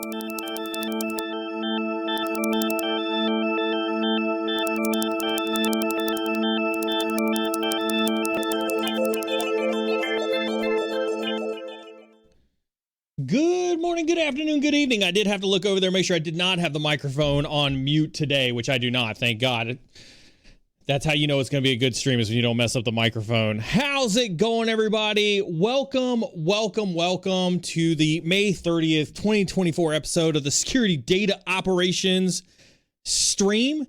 Good morning, good afternoon, good evening. I did have to look over there, make sure I did not have the microphone on mute today, which I do not, thank God. That's how you know it's going to be a good stream, is when you don't mess up the microphone. How's it going, everybody? Welcome to the May 30th, 2024 episode of the Security Data Operations stream.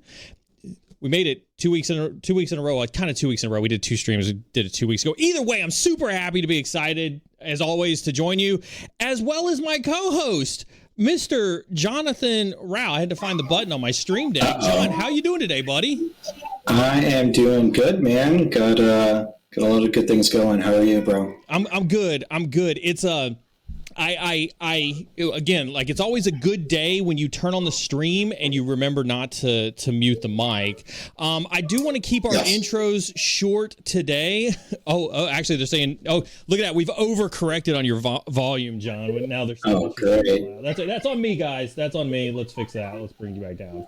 We made it 2 weeks in a row. Kind of 2 weeks in a row. We did two streams. We did it 2 weeks ago. Either way, I'm super happy to be excited, as always, to join you, as well as my co-host, Mr. Jonathan Rao. I had to find the button on my stream deck. John, how you doing today, buddy? I am doing good, man. Got a lot of good things going. How are you, bro? I'm good. It's again, like, it's always a good day when you turn on the stream and you remember not to mute the mic. I do want to keep our intros short today. Oh, actually, they're saying, oh, look at that. We've overcorrected on your volume, John. But now they're saying, oh, great. That's on me, guys. That's on me. Let's fix that. Let's bring you back down.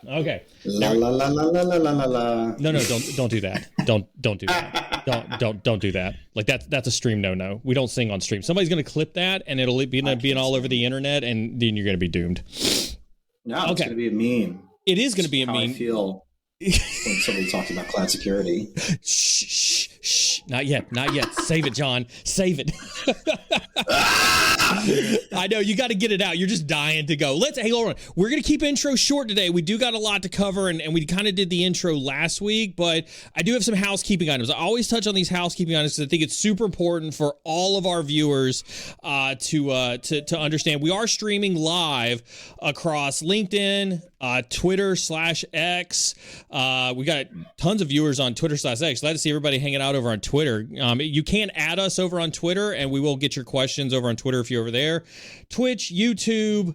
Okay. La la la la la la la la. No, don't do that. Don't do that. Don't do that. Like, that's a stream no. We don't sing on stream. Somebody's gonna clip that, and it'll be all over the internet, and then you're gonna be doomed. No, it's gonna be a meme. It is gonna be a meme. I feel when somebody talks about cloud security. Shh. Not yet. Save it, John. Save it. I know, you got to get it out. You're just dying to go. Hey, hold on. We're going to keep intro short today. We do got a lot to cover, and we kind of did the intro last week, but I do have some housekeeping items. I always touch on these housekeeping items because I think it's super important for all of our viewers to understand. We are streaming live across LinkedIn, Twitter/X. We got tons of viewers on Twitter/X. Glad to see everybody hanging out over on Twitter. You can add us over on Twitter, and we will get your questions over on Twitter if you're over there. Twitch, YouTube,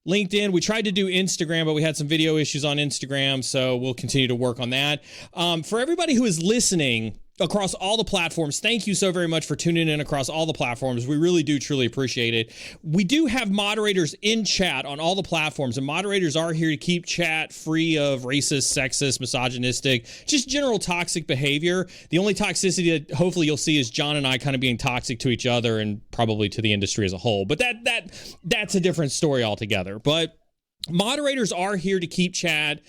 LinkedIn. We tried to do Instagram, but we had some video issues on Instagram, so we'll continue to work on that. For everybody who is listening across all the platforms, thank you so very much for tuning in across all the platforms. We really do truly appreciate it. We do have moderators in chat on all the platforms, and moderators are here to keep chat free of racist, sexist, misogynistic, just general toxic behavior. The only toxicity that hopefully you'll see is John and I kind of being toxic to each other and probably to the industry as a whole. But that's a different story altogether. But moderators are here to keep chat,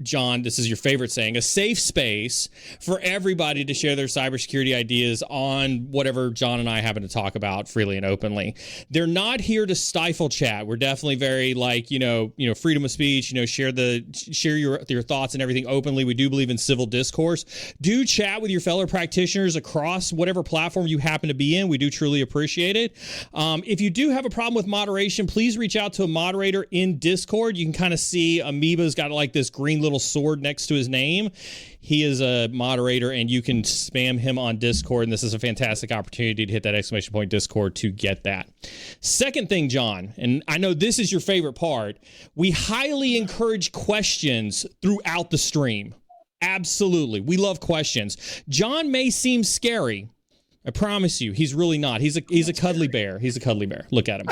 John, this is your favorite saying, a safe space for everybody to share their cybersecurity ideas on whatever John and I happen to talk about freely and openly. They're not here to stifle chat. We're definitely very freedom of speech, share your thoughts and everything openly. We do believe in civil discourse. Do chat with your fellow practitioners across whatever platform you happen to be in. We do truly appreciate it. If you do have a problem with moderation, please reach out to a moderator in Discord. You can kind of see Amoeba's got like this green little sword next to his name. He is a moderator, and you can spam him on Discord, and this is a fantastic opportunity to hit that exclamation point Discord to get that. Second thing, John, and I know this is your favorite part, we highly encourage questions throughout the stream. Absolutely. We love questions. John may seem scary. I promise you, he's really not. He's a cuddly bear. He's a cuddly bear. Look at him.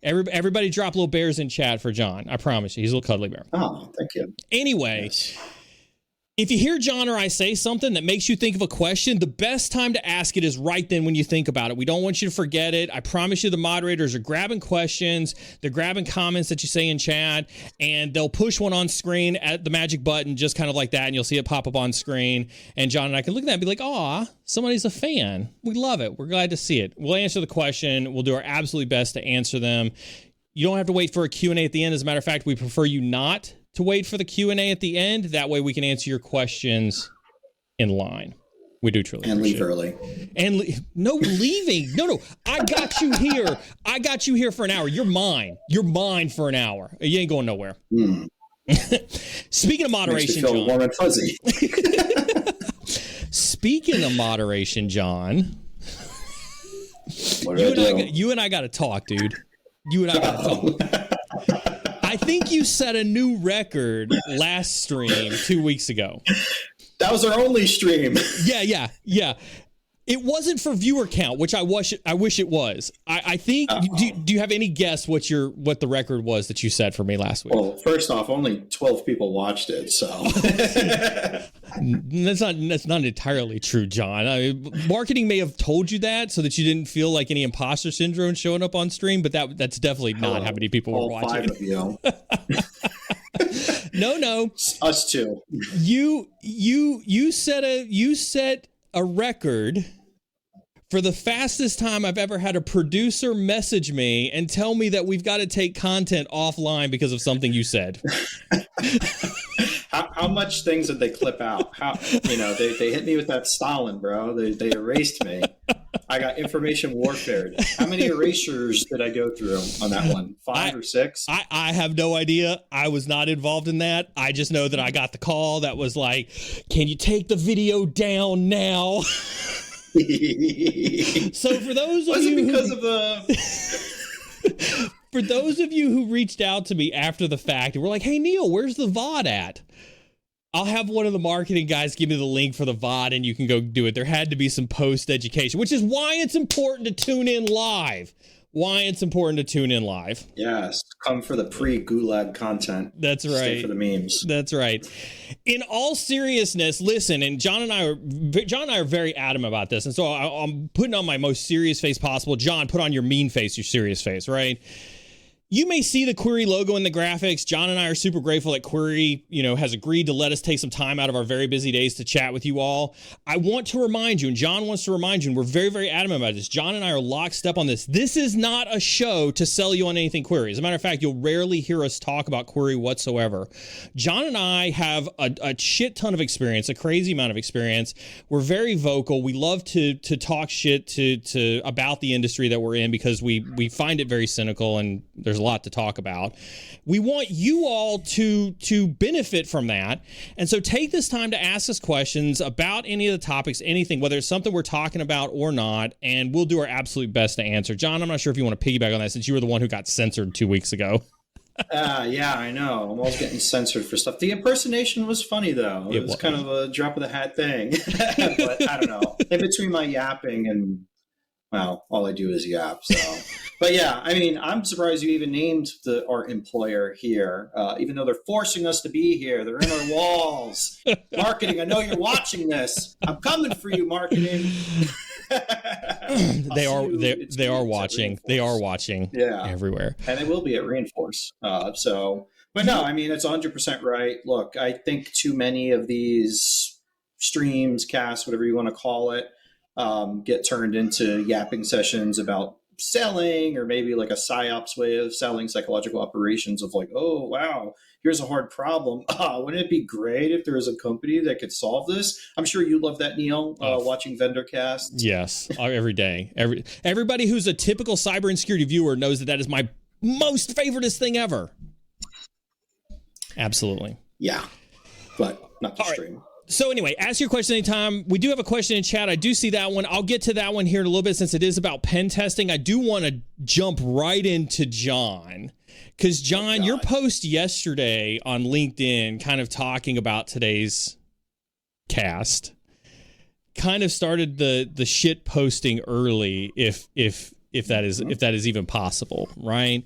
Everybody drop little bears in chat for John. I promise you, he's a little cuddly bear. Oh, thank you. Anyway, yes. If you hear John or I say something that makes you think of a question, the best time to ask it is right then when you think about it. We don't want you to forget it. I promise you the moderators are grabbing questions. They're grabbing comments that you say in chat, and they'll push one on screen at the magic button, just kind of like that, and you'll see it pop up on screen. And John and I can look at that and be like, aw, somebody's a fan. We love it. We're glad to see it. We'll answer the question. We'll do our absolutely best to answer them. You don't have to wait for a Q&A at the end. As a matter of fact, we prefer you not to wait for the Q&A at the end. That way we can answer your questions in line. We do truly and leave early. And no leaving. No. I got you here. I got you here for an hour. You're mine. You're mine for an hour. You ain't going nowhere. Speaking of moderation, makes me feel John. warm and fuzzy. Speaking of moderation, John. You and I got to talk, dude. You and I got to talk. I think you set a new record last stream 2 weeks ago. That was our only stream. Yeah. It wasn't for viewer count, which I wish it was. I think. Do you have any guess what the record was that you set for me last week? Well, first off, only 12 people watched it, so that's not entirely true, John. I mean, marketing may have told you that so that you didn't feel like any imposter syndrome showing up on stream, but that's definitely not how many people were watching. 5 of you. No, us too. You set a record for the fastest time I've ever had a producer message me and tell me that we've got to take content offline because of something you said. How much things did they clip out? They hit me with that Stalin, bro. They erased me. I got information warfare. How many erasures did I go through on that one? 5 or 6? I have no idea. I was not involved in that. I just know that I got the call that was like, can you take the video down now? So for those of you for those of you who reached out to me after the fact and were like, hey, Neal, where's the VOD at? I'll have one of the marketing guys give me the link for the VOD and you can go do it. There had to be some post education, which is why it's important to tune in live. Yes, come for the pre-Gulag content. That's right. Stay for the memes. That's right. In all seriousness, listen, and John and I are very adamant about this, and so I'm putting on my most serious face possible. John, put on your mean face, your serious face, right? You may see the Query logo in the graphics. John and I are super grateful that Query, has agreed to let us take some time out of our very busy days to chat with you all. I want to remind you, and John wants to remind you, and we're very, very adamant about this. John and I are lockstep on this. This is not a show to sell you on anything Query. As a matter of fact, you'll rarely hear us talk about Query whatsoever. John and I have a shit ton of experience, a crazy amount of experience. We're very vocal. We love to talk shit to about the industry that we're in because we find it very cynical and there's a lot to talk about. We want you all to benefit from that. And so take this time to ask us questions about any of the topics, anything, whether it's something we're talking about or not, and we'll do our absolute best to answer. John, I'm not sure if you want to piggyback on that since you were the one who got censored 2 weeks ago. Yeah, I know. I'm always getting censored for stuff. The impersonation was funny, though. It was kind of a drop of the hat thing. But I don't know. In between my yapping and, well, all I do is yap, so... But yeah, I mean, I'm surprised you even named our employer here, even though they're forcing us to be here. They're in our walls. Marketing, I know you're watching this. I'm coming for you, marketing. They are watching. They are watching. Yeah, everywhere, and they will be at Reinforce. But no, I mean, it's 100% right. Look, I think too many of these streams, casts, whatever you want to call it, get turned into yapping sessions about selling, or maybe like a psyops way of selling, psychological operations of like, oh wow, here's a hard problem. Wouldn't it be great if there was a company that could solve this? I'm sure you love that, Neal, watching vendor casts. Yes, every day. Everybody who's a typical cyber insecurity viewer knows that is my most favoriteest thing ever. Absolutely. Yeah, but not to stream. Right. So anyway, ask your question anytime. We do have a question in chat. I do see that one. I'll get to that one here in a little bit since it is about pen testing. I do want to jump right into John. Because, John, your post yesterday on LinkedIn kind of talking about today's cast kind of started the shit posting early, if that is even possible, right?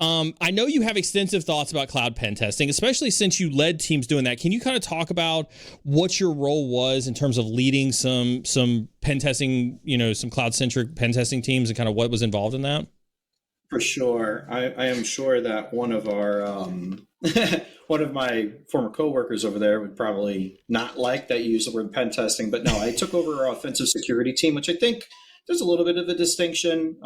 I know you have extensive thoughts about cloud pen testing, especially since you led teams doing that. Can you kind of talk about what your role was in terms of leading some pen testing, some cloud-centric pen testing teams and kind of what was involved in that? For sure. I am sure that one of our one of my former coworkers over there would probably not like that you use the word pen testing, but no, I took over our offensive security team, which I think there's a little bit of a distinction.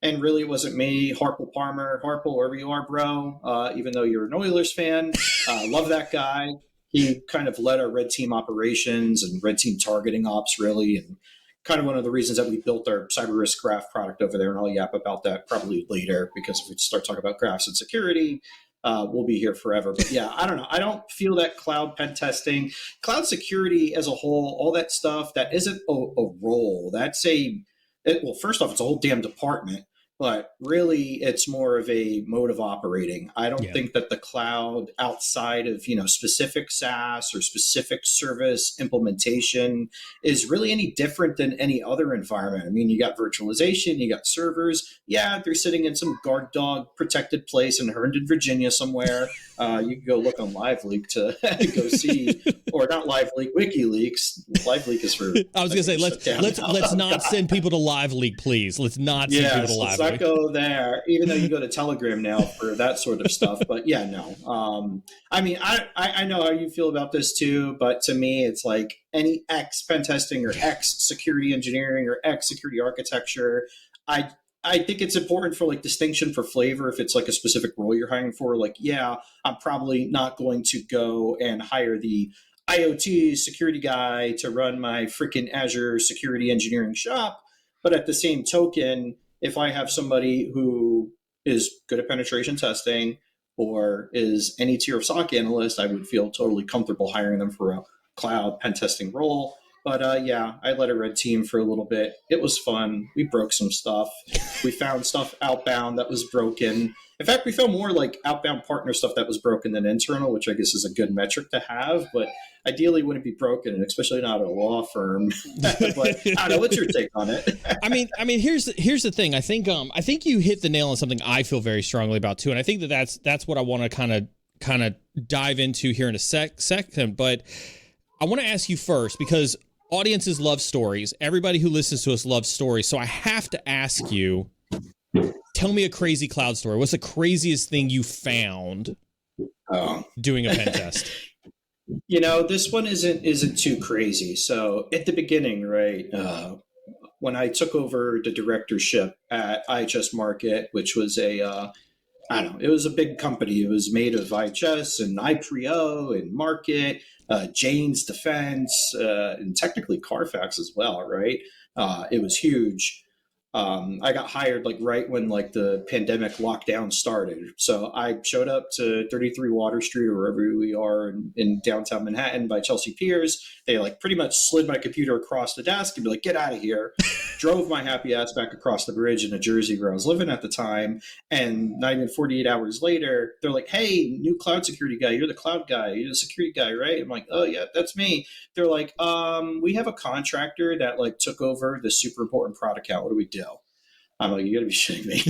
And really, it wasn't me, Harple Palmer. Harple, wherever you are, bro, even though you're an Oilers fan, love that guy. He kind of led our red team operations and red team targeting ops, really, and kind of one of the reasons that we built our cyber risk graph product over there. And I'll yap about that probably later, because if we start talking about graphs and security, we'll be here forever. But yeah, I don't know. I don't feel that cloud pen testing, cloud security as a whole, all that stuff, that isn't a role. That's well, first off, it's a whole damn department. but really it's more of a mode of operating. I don't Yeah. think that the cloud outside of, specific SaaS or specific service implementation is really any different than any other environment. I mean, you got virtualization, you got servers. Yeah, they're sitting in some guard dog protected place in Herndon, Virginia somewhere. You can go look on LiveLeak to go see, or not LiveLeak, WikiLeaks. LiveLeak is for. I was going to say let's not send people to LiveLeak, please. Let's not send people to LiveLeak. Let's not go there. Even though you go to Telegram now for that sort of stuff, but yeah, no. I mean, I know how you feel about this too, but to me, it's like any X pen testing or X security engineering or X security architecture. I think it's important for like distinction for flavor. If it's like a specific role you're hiring for, like, yeah, I'm probably not going to go and hire the IoT security guy to run my freaking Azure security engineering shop. But at the same token, if I have somebody who is good at penetration testing or is any tier of SOC analyst, I would feel totally comfortable hiring them for a cloud pen testing role. But yeah, I led a red team for a little bit. It was fun. We broke some stuff. We found stuff outbound that was broken. In fact, we found more like outbound partner stuff that was broken than internal, which I guess is a good metric to have. But ideally, wouldn't be broken, and especially not at a law firm. But I don't know. What's your take on it? I mean, here's the thing. I think you hit the nail on something I feel very strongly about too, and I think that's what I want to kind of dive into here in a second. But I want to ask you first, because audiences love stories. Everybody who listens to us loves stories. So I have to ask you, tell me a crazy cloud story. What's the craziest thing you found doing a pen test? This one isn't too crazy. So at the beginning, right, when I took over the directorship at IHS Markit, which was it was a big company. It was made of IHS and iPrio and Market, Jane's Defense, and technically Carfax as well, right? It was huge. I got hired like right when like the pandemic lockdown started. So I showed up to 33 Water Street or wherever we are in downtown Manhattan by Chelsea Piers. They like pretty much slid my computer across the desk and be like, get out of here. Drove my happy ass back across the bridge in New Jersey where I was living at the time. And not even 48 hours later, they're like, hey, new cloud security guy. You're the cloud guy. You're the security guy, right? I'm like, oh yeah, that's me. They're like, we have a contractor that like took over the super important product account. What do we do? I'm like, you gotta be shitting me.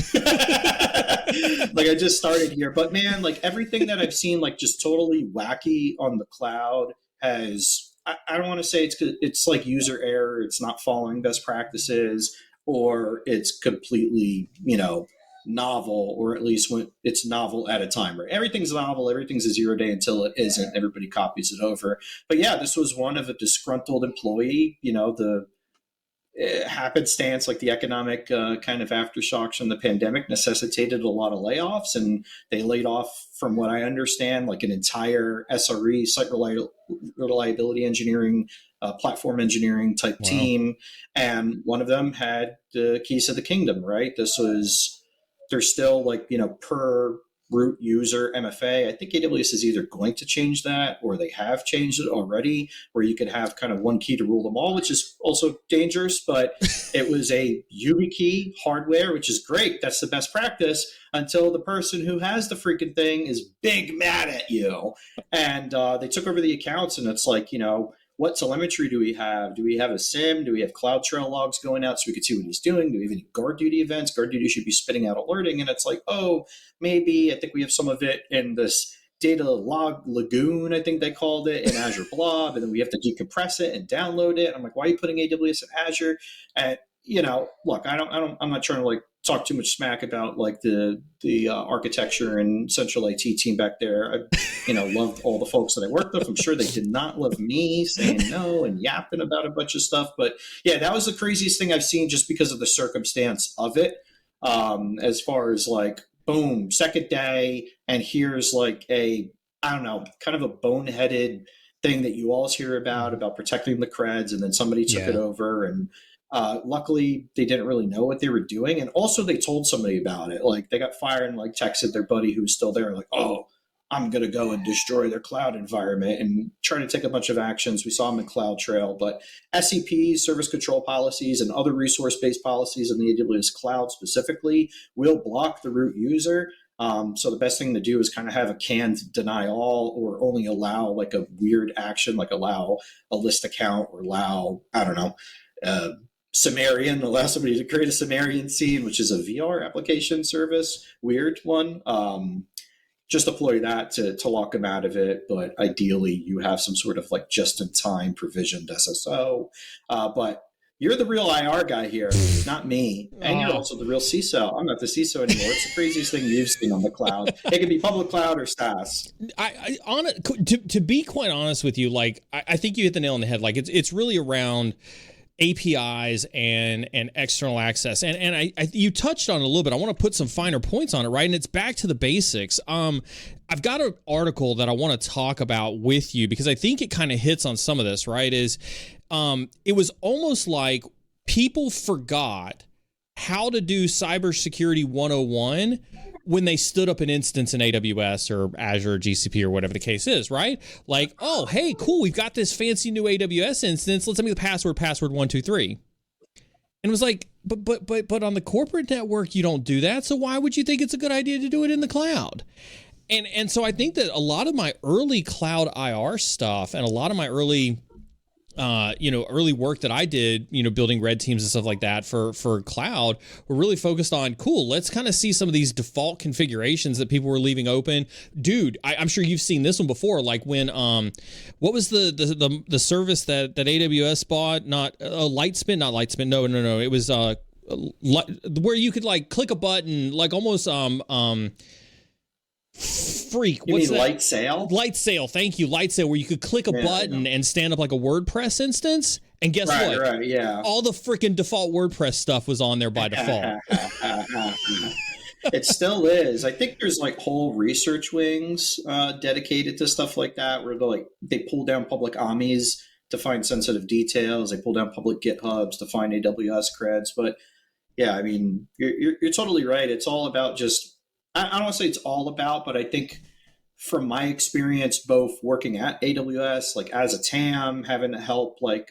Like I just started here, but man, like everything that I've seen, like just totally wacky on the cloud has, I don't want to say it's like user error. It's not following best practices, or it's completely, novel, or at least when it's novel at a time, right? Everything's novel. Everything's a 0 day until it isn't. Everybody copies it over. But yeah, this was one of a disgruntled employee, the happenstance, like the economic kind of aftershocks from the pandemic necessitated a lot of layoffs, and they laid off, from what I understand, like an entire SRE, site reliability engineering, platform engineering type team. And one of them had the keys to the kingdom, right? There's still like, per root user MFA. I think AWS is either going to change that or they have changed it already, where you could have kind of one key to rule them all, which is also dangerous. But it was a YubiKey hardware, which is great. That's the best practice until the person who has the freaking thing is big mad at you. And they took over the accounts, and it's like, what telemetry do we have? Do we have a SIM? Do we have CloudTrail logs going out so we can see what he's doing? Do we have any guard duty events? Guard duty should be spitting out alerting. And it's like, oh, maybe I think we have some of it in this data log lagoon, I think they called it, in Azure Blob. And then we have to decompress it and download it. I'm like, why are you putting AWS in Azure? And, look, I'm not trying to like talk too much smack about like the architecture and central IT team back there. I, loved all the folks that I worked with. I'm sure they did not love me saying no and yapping about a bunch of stuff. But yeah, that was the craziest thing I've seen just because of the circumstance of it. As far as like, boom, second day, and here's like kind of a boneheaded thing that you always hear about protecting the creds, and then somebody took it over, and luckily they didn't really know what they were doing, and also they told somebody about it. Like they got fired and like texted their buddy who was still there, like, oh, I'm going to go and destroy their cloud environment and try to take a bunch of actions. We saw them in CloudTrail, but SCPs, service control policies, and other resource-based policies in the AWS cloud specifically will block the root user. So the best thing to do is kind of have a canned deny all, or only allow like a weird action, like allow a list account, or allow, I don't know, Sumerian, allow somebody to create a Sumerian scene, which is a VR application service, weird one. Just deploy that to lock them out of it. But ideally, you have some sort of like just-in-time provisioned SSO. But you're the real IR guy here, not me. And you're also the real CISO. I'm not the CISO anymore. It's the craziest thing you've seen on the cloud. It can be public cloud or SaaS. To be quite honest with you, like I think you hit the nail on the head. Like it's really around APIs and external access, and I you touched on it a little bit. I want to put some finer points on it, right? And it's back to the basics. I've got an article that I want to talk about with you because I think it kind of hits on some of this, right? It was almost like people forgot how to do cybersecurity 101 when they stood up an instance in AWS or Azure or GCP or whatever the case is, right? Like, oh, hey, cool, we've got this fancy new AWS instance. Let's send me the password 123. And it was like, but on the corporate network, you don't do that. So why would you think it's a good idea to do it in the cloud? And so I think that a lot of my early cloud IR stuff and a lot of my early early work that I did, building red teams and stuff like that for cloud, were really focused on, cool, let's kind of see some of these default configurations that people were leaving open. Dude, I'm sure you've seen this one before, like when, what was the service that AWS bought? Not Lightspin, not Lightspin. No. It was where you could like click a button, like almost, freak. You what's mean that? Lightsail? Lightsail, thank you. Lightsail, where you could click a button and stand up like a WordPress instance. And guess what? Right, yeah. All the freaking default WordPress stuff was on there by default. It still is. I think there's like whole research wings dedicated to stuff like that, where they pull down public AMIs to find sensitive details. They pull down public GitHubs to find AWS creds. But yeah, I mean, you're totally right. It's all about just, I don't want to say it's all about, but I think from my experience, both working at AWS, like as a TAM, having to help like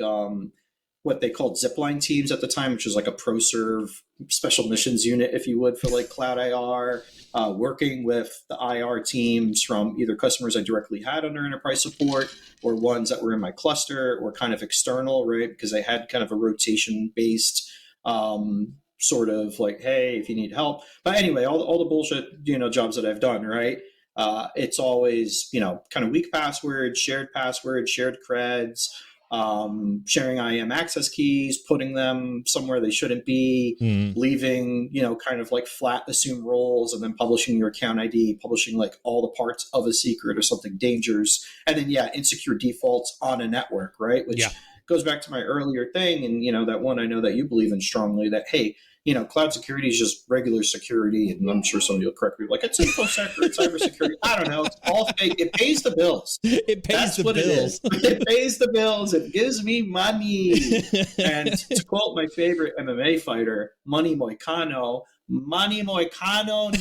what they called zipline teams at the time, which was like a ProServe special missions unit, if you would, for like cloud IR, working with the IR teams from either customers I directly had under enterprise support or ones that were in my cluster or kind of external, right? Because I had kind of a rotation based sort of like, hey, if you need help. But anyway, all the bullshit, jobs that I've done, right? It's always, kind of weak passwords, shared creds, sharing IAM access keys, putting them somewhere they shouldn't be, leaving, kind of like flat assume roles, and then publishing your account ID, publishing like all the parts of a secret or something dangerous. And then, insecure defaults on a network, right? Which goes back to my earlier thing. And, that one I know that you believe in strongly, that, hey, cloud security is just regular security. And I'm sure somebody will correct me, like, it's InfoSec, it's cybersecurity. I don't know. It's all fake. It pays the bills. That's what it is. It pays the bills. It gives me money. And to quote my favorite MMA fighter, Manny Moicano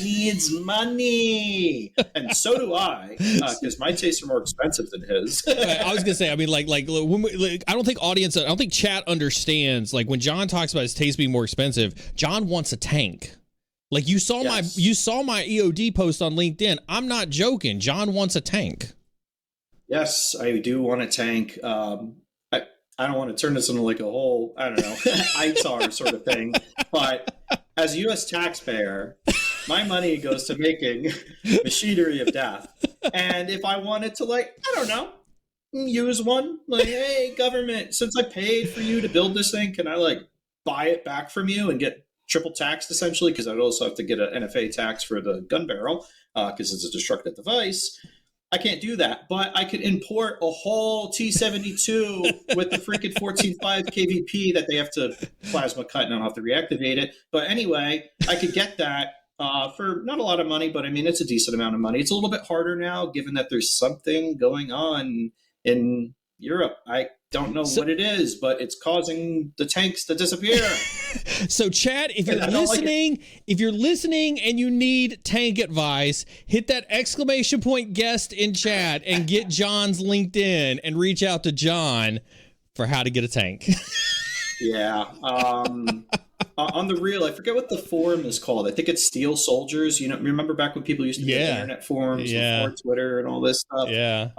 needs money. And so do I, because my tastes are more expensive than his. I was gonna say, I mean, like when I don't think chat understands, like when John talks about his taste being more expensive, John wants a tank. Like you saw my EOD post on LinkedIn. I'm not joking. John wants a tank. Yes, I do want a tank. I don't want to turn this into like a whole, I don't know, ITAR sort of thing, but as a U.S. taxpayer, my money goes to making machinery of death. And if I wanted to, like, I don't know, use one, like, hey, government, since I paid for you to build this thing, can I, like, buy it back from you and get triple taxed, essentially? Because I'd also have to get an NFA tax for the gun barrel, because it's a destructive device. I can't do that, but I could import a whole T72 with the freaking 14.5 KVP that they have to plasma cut, and I don't have to reactivate it. But anyway, I could get that for not a lot of money, but I mean, it's a decent amount of money. It's a little bit harder now, given that there's something going on in Europe. don't know what it is, but it's causing the tanks to disappear. So, Chad, if you're listening and you need tank advice, hit that exclamation point guest in chat and get John's LinkedIn and reach out to John for how to get a tank. Yeah. On the real, I forget what the forum is called. I think it's Steel Soldiers. You know, remember back when people used to make internet forums before Twitter and all this stuff? Yeah.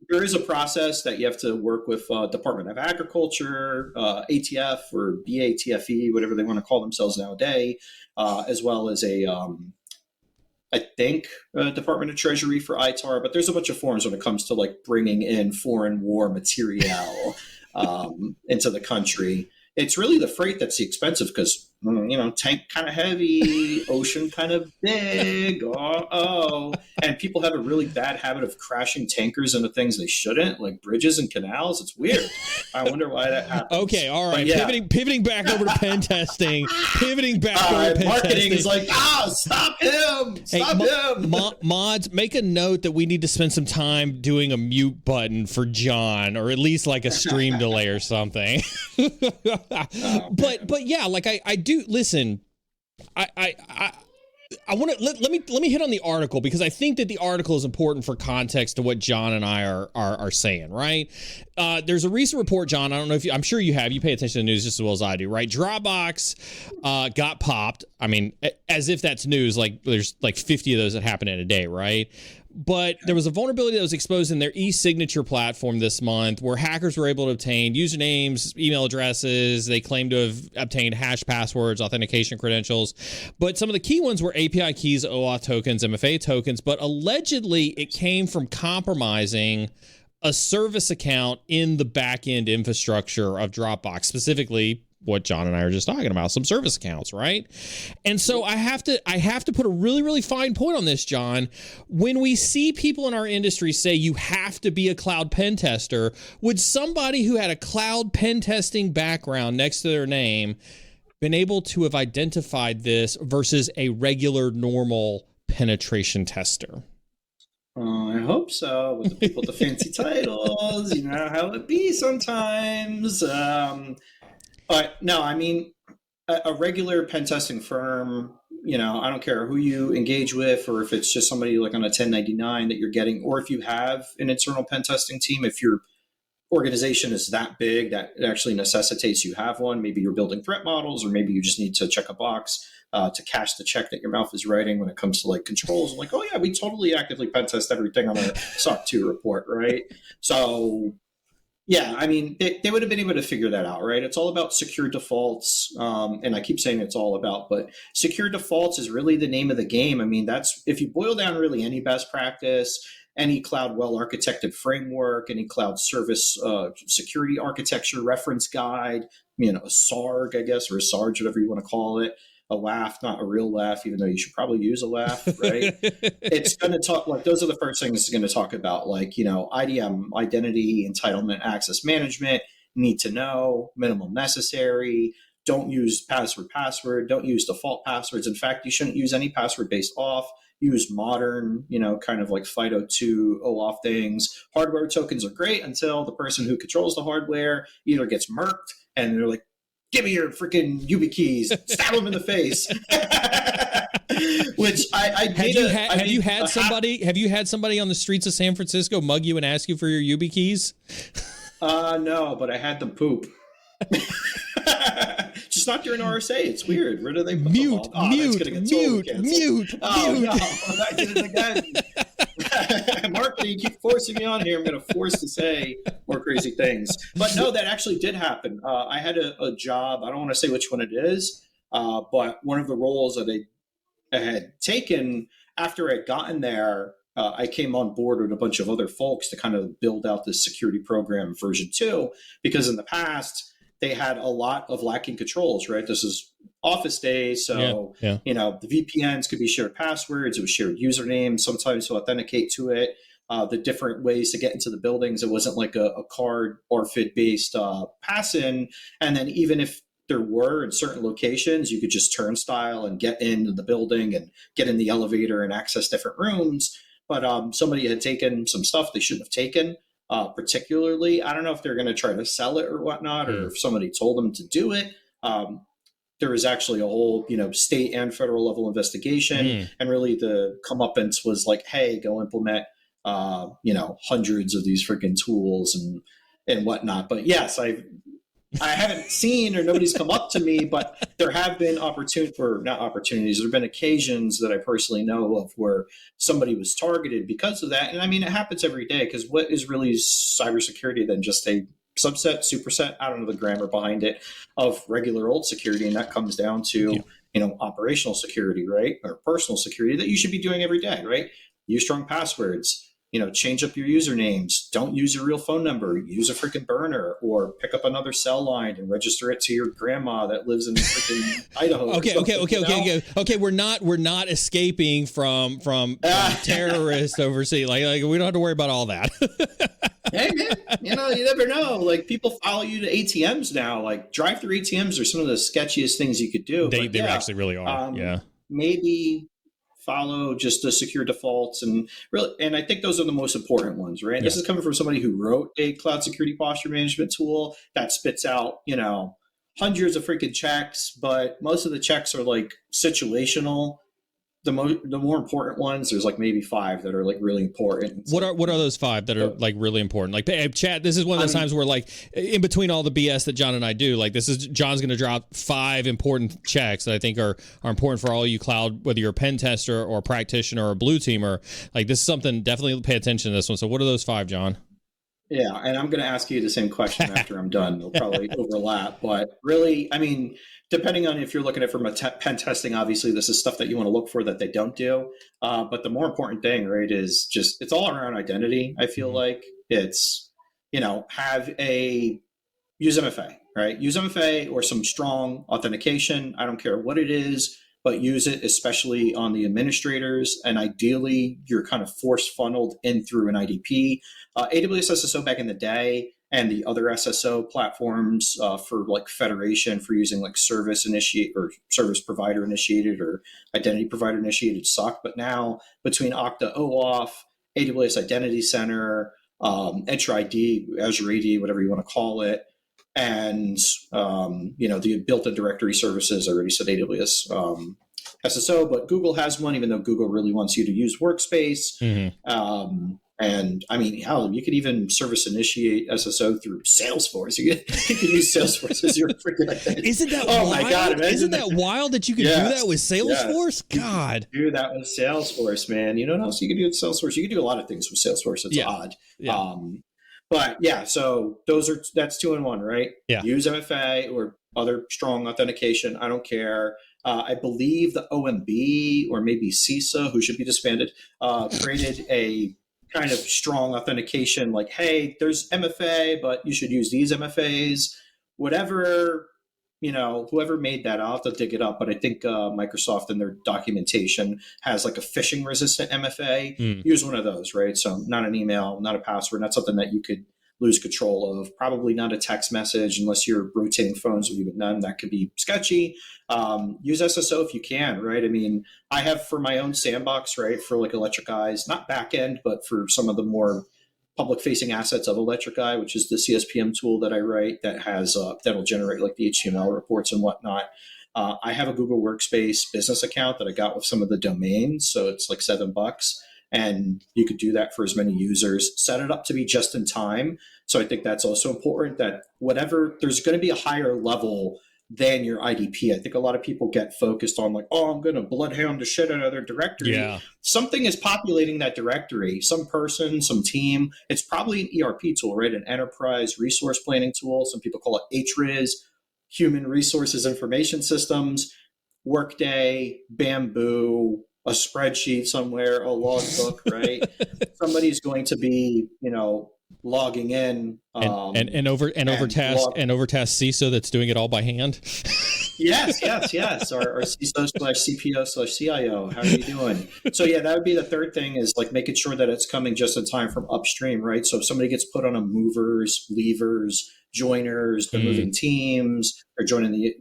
There is a process that you have to work with Department of Agriculture, ATF or BATFE, whatever they want to call themselves nowadays, as well as I think Department of Treasury for ITAR. But there's a bunch of forums when it comes to like bringing in foreign war material into the country. It's really the freight that's expensive because, tank kind of heavy, ocean kind of big. And people have a really bad habit of crashing tankers into things they shouldn't, like bridges and canals. It's weird. I wonder why that happens. Okay, all right. Yeah. Pivoting back over to pen testing. Marketing is like, stop him. Stop him. Mods, make a note that we need to spend some time doing a mute button for John, or at least like a stream delay or something. But yeah, like I do listen. I want to let me hit on the article because I think that the article is important for context to what John and I are saying, right? There's a recent report, John. I don't know if I'm sure you pay attention to the news just as well as I do, right? Dropbox got popped. I mean, as if that's news. Like there's like 50 of those that happen in a day, right? But there was a vulnerability that was exposed in their e-signature platform this month where hackers were able to obtain usernames, email addresses. They claimed to have obtained hash passwords, authentication credentials. But some of the key ones were API keys, OAuth tokens, MFA tokens. But allegedly, it came from compromising a service account in the back-end infrastructure of Dropbox, specifically what John and I are just talking about, some service accounts, right? And so I have to put a really, really fine point on this, John. When we see people in our industry say you have to be a cloud pen tester, would somebody who had a cloud pen testing background next to their name been able to have identified this versus a regular, normal penetration tester? I hope so. With the people with the fancy titles, you know how it be sometimes. But no, I mean, a regular pen testing firm, I don't care who you engage with or if it's just somebody like on a 1099 that you're getting, or if you have an internal pen testing team, if your organization is that big that it actually necessitates you have one, maybe you're building threat models, or maybe you just need to check a box to cash the check that your mouth is writing when it comes to like controls. Like, oh yeah, we totally actively pen test everything on a SOC 2 report, right? So yeah, I mean, they would have been able to figure that out, right? It's all about secure defaults. And I keep saying it's all about, but secure defaults is really the name of the game. I mean, that's, if you boil down really any best practice, any cloud well-architected framework, any cloud service security architecture reference guide, a SARG, I guess, or a SARG, whatever you want to call it. A laugh, not a real laugh, even though you should probably use a laugh, right? It's going to talk, like, those are the first things it's going to talk about, like, IDM, identity, entitlement, access management, need to know, minimum necessary, don't use password, don't use default passwords. In fact, you shouldn't use any password-based auth. Use modern, kind of like FIDO2 OAuth things. Hardware tokens are great until the person who controls the hardware either gets murked and they're like, give me your freaking YubiKeys, stab them in the face. Which have you had somebody on the streets of San Francisco mug you and ask you for your YubiKeys? No, but I had them poop. Just not during RSA. It's weird. Where do they put mute? Mute. Oh no, I did it again. Mark, you keep forcing me on here. I'm going to force to say more crazy things. But no, that actually did happen. I had a job. I don't want to say which one it is, but one of the roles that I had taken after I'd gotten there, I came on board with a bunch of other folks to kind of build out this security program version 2, because in the past, they had a lot of lacking controls, right? This is office days. So, the VPNs could be shared passwords. It was shared usernames, sometimes to authenticate to it. The different ways to get into the buildings. It wasn't like a card or FID-based pass-in. And then even if there were in certain locations, you could just turnstile and get into the building and get in the elevator and access different rooms. But somebody had taken some stuff they shouldn't have taken. particularly. I don't know if they're going to try to sell it or whatnot, or if somebody told them to do it. There was actually a whole, state and federal level investigation, and really the comeuppance was like, hey, go implement, hundreds of these freaking tools and whatnot. But yes, I haven't seen, or nobody's come up to me, but there have been not opportunities. There have been occasions that I personally know of where somebody was targeted because of that. And I mean, it happens every day, because what is really cybersecurity than just a subset, superset, I don't know the grammar behind it, of regular old security. And that comes down to, operational security, right? Or personal security that you should be doing every day, right? Use strong passwords, change up your usernames. Don't use your real phone number. Use a freaking burner, or pick up another cell line and register it to your grandma that lives in freaking Idaho. Okay. We're not escaping from terrorists overseas. Like we don't have to worry about all that. Hey man, you never know. Like, people follow you to ATMs now. Like, drive-through ATMs are some of the sketchiest things you could do. They actually really are. Yeah. Maybe follow just the secure defaults, and I think those are the most important ones, right? Yeah. This is coming from somebody who wrote a cloud security posture management tool that spits out, hundreds of freaking checks, but most of the checks are like situational. The more important ones, there's like maybe 5 that are like really important. What are those 5 that are like really important? Like, hey, chat, this is one of those times where, like, in between all the BS that John and I do, like, John's going to drop 5 important checks that I think are important for all you cloud, whether you're a pen tester or a practitioner or a blue teamer. Like, this is something, definitely pay attention to this one. So what are those 5, John? Yeah, and I'm going to ask you the same question after I'm done. They'll probably overlap, but really, I mean, depending on if you're looking at it from a pen testing, obviously this is stuff that you want to look for that they don't do. But the more important thing, right, is just, it's all around identity. I feel like it's, use MFA, right? Use MFA or some strong authentication. I don't care what it is, but use it especially on the administrators. And ideally, you're kind of force funneled in through an IDP. AWS SSO back in the day, and the other SSO platforms for like federation, for using like service provider initiated or identity provider initiated suck. But now between Okta OAuth, AWS Identity Center, Entra ID, Azure AD, whatever you want to call it, and the built-in directory services, I already said AWS SSO, but Google has one, even though Google really wants you to use Workspace. And I mean, hell, you could even service initiate SSO through Salesforce. You could use Salesforce as your freaking identity. Isn't that wild? My God, isn't that wild that you could do that with Salesforce? God. You could do that with Salesforce, man. You know what else you could do with Salesforce? You could do a lot of things with Salesforce. It's odd. Yeah. But yeah, so that's 2 in 1, right? Yeah. Use MFA or other strong authentication. I don't care. I believe the OMB or maybe CISA, who should be disbanded, created a kind of strong authentication, like, hey, there's MFA, but you should use these MFAs. Whatever, whoever made that, I'll have to dig it up. But I think Microsoft in their documentation has like a phishing resistant MFA. Use one of those, right? So not an email, not a password, not something that you could lose control of. Probably not a text message unless you're rotating phones with even none. That could be sketchy. Use SSO if you can, right? I mean, I have for my own sandbox, right, for like Electric Eyes, not back end, but for some of the more public facing assets of Electric Eye, which is the CSPM tool that I write that has that'll generate like the HTML reports and whatnot. I have a Google Workspace business account that I got with some of the domains, so it's like $7. And you could do that for as many users, set it up to be just in time. So I think that's also important, that there's going to be a higher level than your IDP. I think a lot of people get focused on like, oh, I'm going to bloodhound the shit out of their directory. Yeah. Something is populating that directory, some person, some team. It's probably an ERP tool, right? An enterprise resource planning tool. Some people call it HRIS, Human Resources Information Systems, Workday, Bamboo, a spreadsheet somewhere, a logbook, right? Somebody's going to be, logging in and overtask CISO that's doing it all by hand. Yes. Or CISO/CPO/CIO. How are you doing? So yeah, that would be the third thing, is like making sure that it's coming just in time from upstream, right? So if somebody gets put on a movers, leavers, joiners, they're moving teams, they're joining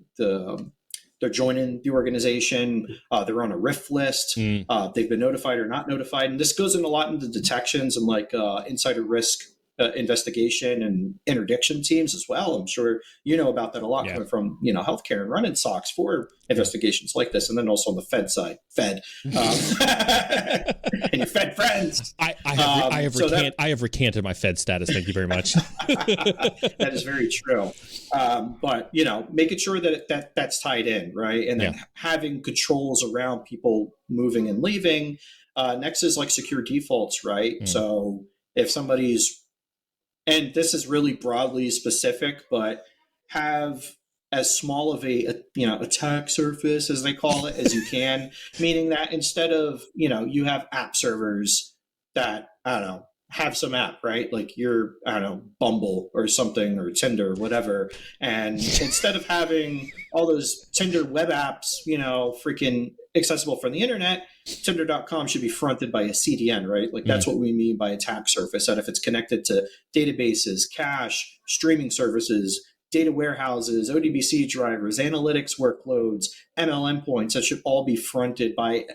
they're joining the organization. They're on a RIF list. They've been notified or not notified. And this goes in a lot into detections and like insider risk investigation and interdiction teams as well. I'm sure you know about that a lot, coming from healthcare and running SOCs for investigations like this, and then also on the Fed side, and your Fed friends. I have recanted my Fed status. Thank you very much. That is very true. But making sure that that's tied in, right, and then having controls around people moving and leaving. Next is like secure defaults, right? So if somebody's, and this is really broadly specific, but have as small of a attack surface, as they call it, as you can, meaning that instead of, you have app servers that, have some app, right? Like you're, Bumble or something, or Tinder, or whatever. And instead of having all those Tinder web apps, freaking accessible from the internet, Tinder.com should be fronted by a CDN, right? Like that's what we mean by attack surface. That if it's connected to databases, cache, streaming services, data warehouses, ODBC drivers, analytics workloads, ML endpoints, that should all be fronted by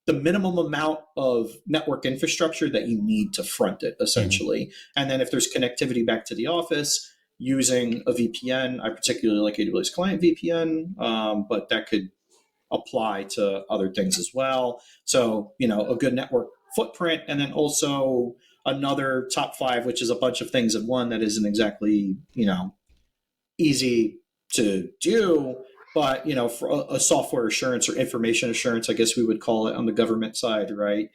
the minimum amount of network infrastructure that you need to front it, essentially. And then if there's connectivity back to the office using a VPN, I particularly like AWS Client VPN, but that could apply to other things as well. So, a good network footprint, and then also another top 5, which is a bunch of things in one that isn't exactly, easy to do. But, for a software assurance or information assurance, I guess we would call it on the government side, right?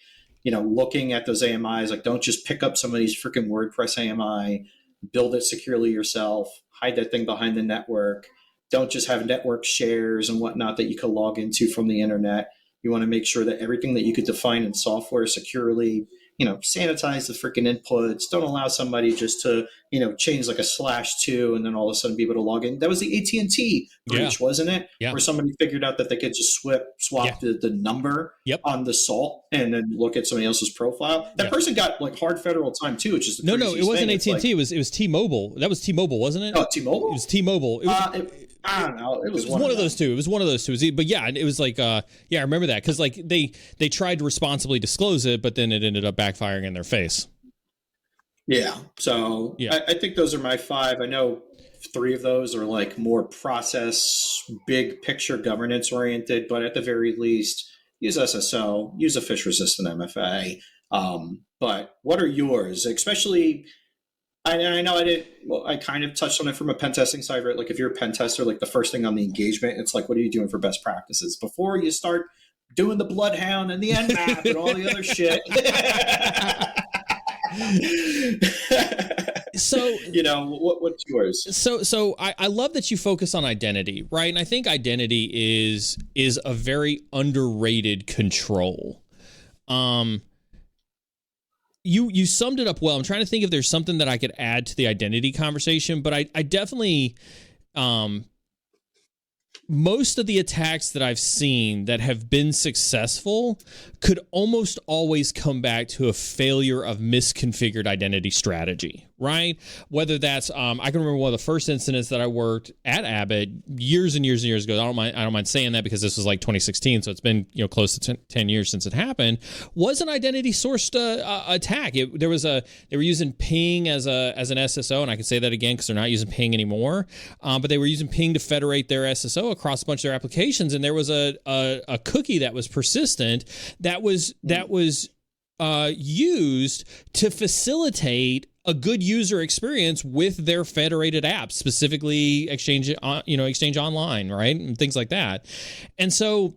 Looking at those AMIs, like don't just pick up some of these freaking WordPress AMI, build it securely yourself, hide that thing behind the network. Don't just have network shares and whatnot that you can log into from the internet. You want to make sure that everything that you could define in software securely, sanitize the freaking inputs. Don't allow somebody just to, change like a /2 and then all of a sudden be able to log in. That was the AT&T breach, wasn't it? Yeah. Where somebody figured out that they could just swap the number on the salt and then look at somebody else's profile. That person got like hard federal time too, which is the no, it wasn't AT&T. Like, it was T-Mobile. That was T-Mobile, wasn't it? Oh, T-Mobile? It was T-Mobile. I don't know. It was one of those two. It was one of those two. But yeah, it was like, I remember that because like they tried to responsibly disclose it, but then it ended up backfiring in their face. Yeah. So I think those are my 5. I know 3 of those are like more process, big picture governance oriented, but at the very least, use SSO, use a phish resistant MFA. But what are yours? Especially, I know I kind of touched on it from a pen testing side, right? Like if you're a pen tester, like the first thing on the engagement, it's like, what are you doing for best practices before you start doing the Bloodhound and the Nmap and all the other shit? So, what's yours? So I love that you focus on identity, right? And I think identity is a very underrated control. You summed it up well. I'm trying to think if there's something that I could add to the identity conversation, but I definitely, most of the attacks that I've seen that have been successful could almost always come back to a failure of misconfigured identity strategy, right? Whether that's, I can remember one of the first incidents that I worked at Abbott years and years and years ago. I don't mind saying that because this was like 2016, so it's been close to 10 years since it happened. Was an identity sourced attack. They were using ping as an SSO, and I can say that again because they're not using ping anymore. But they were using ping to federate their SSO across a bunch of their applications, and there was a cookie that was persistent that was used to facilitate a good user experience with their federated apps, specifically Exchange Online, right, and things like that. And so,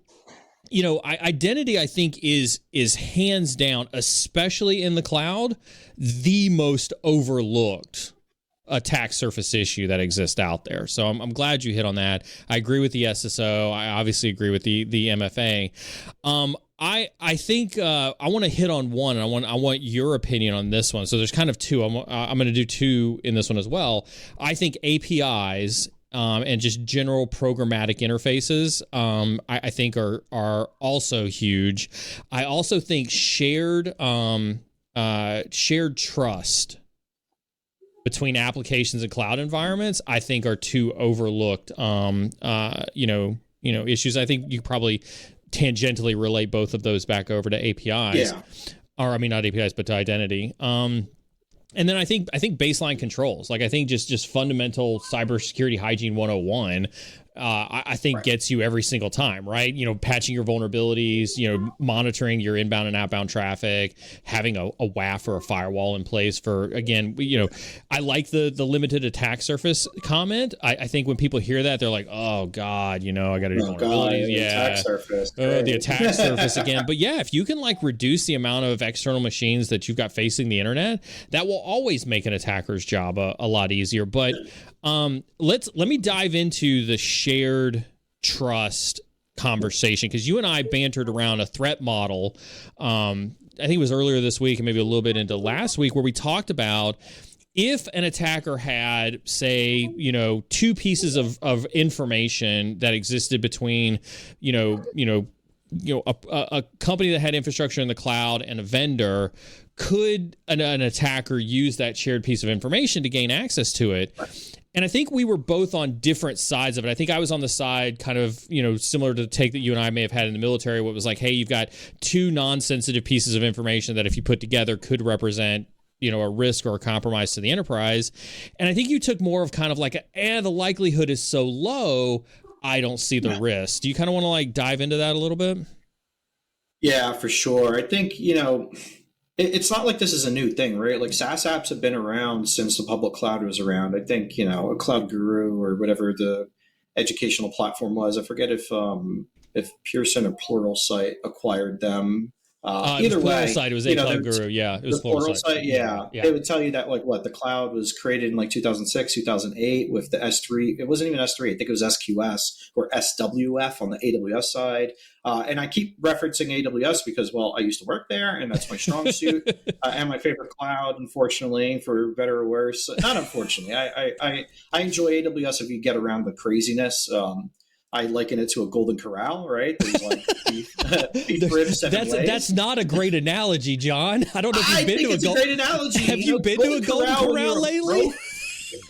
identity, I think, is hands down, especially in the cloud, the most overlooked attack surface issue that exists out there. So I'm glad you hit on that. I agree with the SSO. I obviously agree with the MFA. I think I want to hit on one, and I want your opinion on this one. So there's kind of 2. I'm going to do 2 in this one as well. I think APIs and just general programmatic interfaces, I think are also huge. I also think shared trust between applications and cloud environments, I think, are 2 overlooked, issues. I think you probably tangentially relate both of those back over to APIs. Yeah. Or, I mean, not APIs, but to identity. And then I think baseline controls, like I think just fundamental cybersecurity hygiene 101, I think gets you every single time, right? You know, patching your vulnerabilities, you know, monitoring your inbound and outbound traffic, having a WAF or a firewall in place for, again, you know, I like the limited attack surface comment. I think when people hear that, they're like, oh God, you know, I got to do vulnerabilities. Attack surface. The attack surface again. But yeah, if you can like reduce the amount of external machines that you've got facing the internet, that will always make an attacker's job a lot easier. But let me dive into the shared trust conversation, because you and I bantered around a threat model. I think it was earlier this week and maybe a little bit into last week, where we talked about if an attacker had, say, you know, two pieces of information that existed between, a company that had infrastructure in the cloud and a vendor, could an attacker use that shared piece of information to gain access to it? And I think we were both on different sides of it. I think I was on the side kind of, you know, similar to the take that you and I may have had in the military, where it was like, hey, you've got two non-sensitive pieces of information that if you put together could represent, you know, a risk or a compromise to the enterprise. And I think you took more of kind of like, the likelihood is so low, I don't see the risk. Do you kind of want to like dive into that a little bit? Yeah, for sure. I think, you know, it's not like this is a new thing, right? Like SaaS apps have been around since the public cloud was around. I think, you know, a Cloud Guru or whatever the educational platform was, I forget if Pearson or Pluralsight acquired them. Either way, Pluralsight, it was a Cloud Guru. Yeah, it was Pluralsight. Yeah. They would tell you that the cloud was created in like 2006, 2008 with the S3. It wasn't even S3. I think it was SQS or SWF on the AWS side. And I keep referencing AWS because, I used to work there, and that's my strong suit and my favorite cloud, unfortunately, for better or worse. Not unfortunately. I enjoy AWS if you get around the craziness. I liken it to a golden corral, right? There's like beef ribs, seven ways. That's not a great analogy, John. I don't know if you've been to a great analogy. Have you been to a golden corral lately?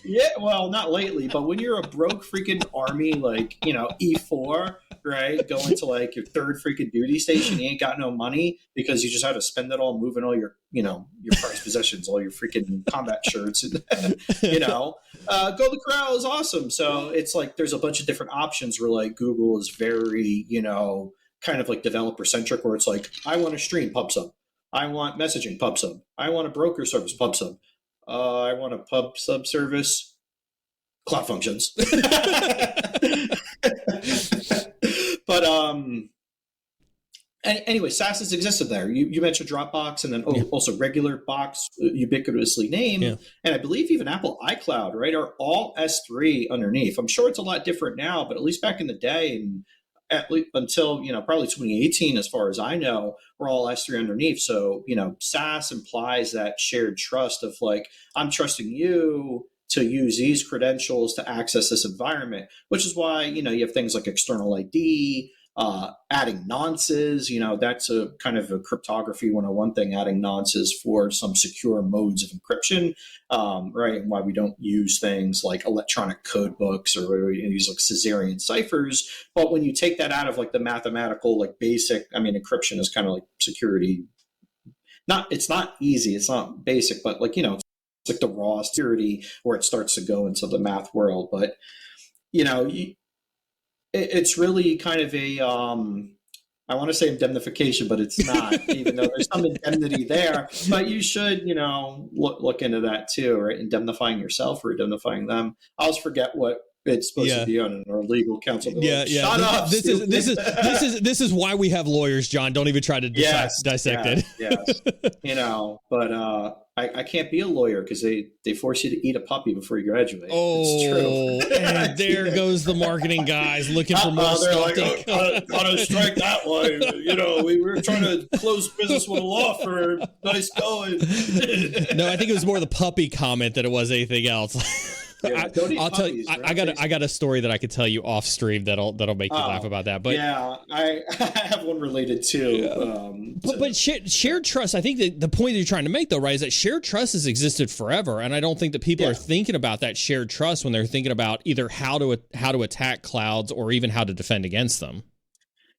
Yeah, well, not lately, but when you're a broke freaking army, like, you know, E4, right? Going to like your third freaking duty station, you ain't got no money because you just had to spend it all moving all your, you know, your prized possessions, all your freaking combat shirts, and, you know, Golden Corral is awesome. So it's like there's a bunch of different options where like Google is very, you know, kind of like developer centric, where it's like, I want to stream PubSub. I want messaging PubSub. I want a broker service PubSub. I want a pub sub service, Cloud Functions. But anyway, SaaS has existed there. You mentioned Dropbox, and then also regular Box, ubiquitously named, and I believe even Apple iCloud, right, are all S3 underneath. I'm sure it's a lot different now, but at least back in the day, and at least until, you know, probably 2018, as far as I know, we're all S3 underneath. So, you know, SaaS implies that shared trust of like, I'm trusting you to use these credentials to access this environment, which is why, you know, you have things like external ID, adding nonces, you know, that's a kind of a cryptography 101 thing, adding nonces for some secure modes of encryption, right? And why we don't use things like electronic code books, or we use like Caesarean ciphers. But when you take that out of like the mathematical, like basic, I mean, encryption is kind of like security. It's not easy, it's not basic, but like, you know, it's like the raw security where it starts to go into the math world. But, you know, it's really kind of a, I want to say indemnification, but it's not, even though there's some indemnity there. But you should, you know, look into that too, right? Indemnifying yourself or indemnifying them. I always forget what it's supposed to be on our legal counsel. Shut up. This is why we have lawyers, John. Don't even try to dissect it. Yes. You know, but I can't be a lawyer because they force you to eat a puppy before you graduate. Oh, it's true. And there goes the marketing guys looking for more stuff. Like, gotta strike that one. You know, we were trying to close business with a law firm. Nice going. No, I think it was more the puppy comment than it was anything else. Yeah, I'll tell you. I got a story that I could tell you off stream that'll make you laugh about that. But yeah, I have one related too. But shared trust. I think the point that you're trying to make, though, right, is that shared trust has existed forever, and I don't think that people are thinking about that shared trust when they're thinking about either how to attack clouds or even how to defend against them.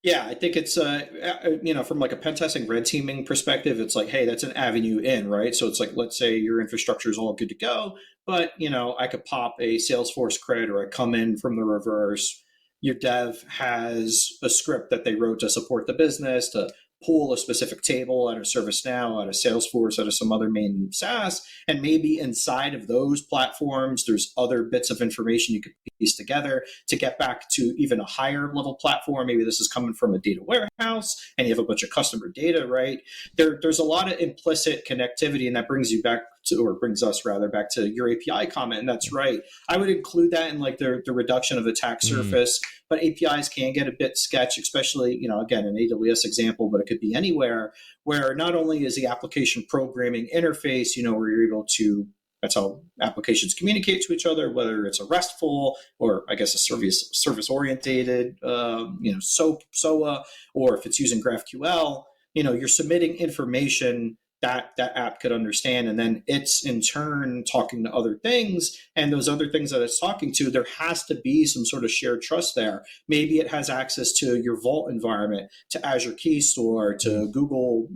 Yeah, I think it's from like a pen testing red teaming perspective, it's like, hey, that's an avenue in, right? So it's like, let's say your infrastructure is all good to go, but I could pop a Salesforce cred, or I come in from the reverse. Your dev has a script that they wrote to support the business to pull a specific table out of ServiceNow, out of Salesforce, out of some other main SaaS, and maybe inside of those platforms, there's other bits of information you could piece together to get back to even a higher level platform. Maybe this is coming from a data warehouse and you have a bunch of customer data, right? There's a lot of implicit connectivity, and that brings you back to, or brings us rather back to your API comment. And that's right. I would include that in like the reduction of attack surface, but APIs can get a bit sketch, especially, again, an AWS example, but it could be anywhere, where not only is the application programming interface, where you're able to, that's how applications communicate to each other, whether it's a RESTful or I guess a service orientated, SOA, or if it's using GraphQL, you're submitting information that app could understand, and then it's in turn talking to other things, and those other things that it's talking to, there has to be some sort of shared trust there. Maybe it has access to your Vault environment, to Azure Key Store, to Google,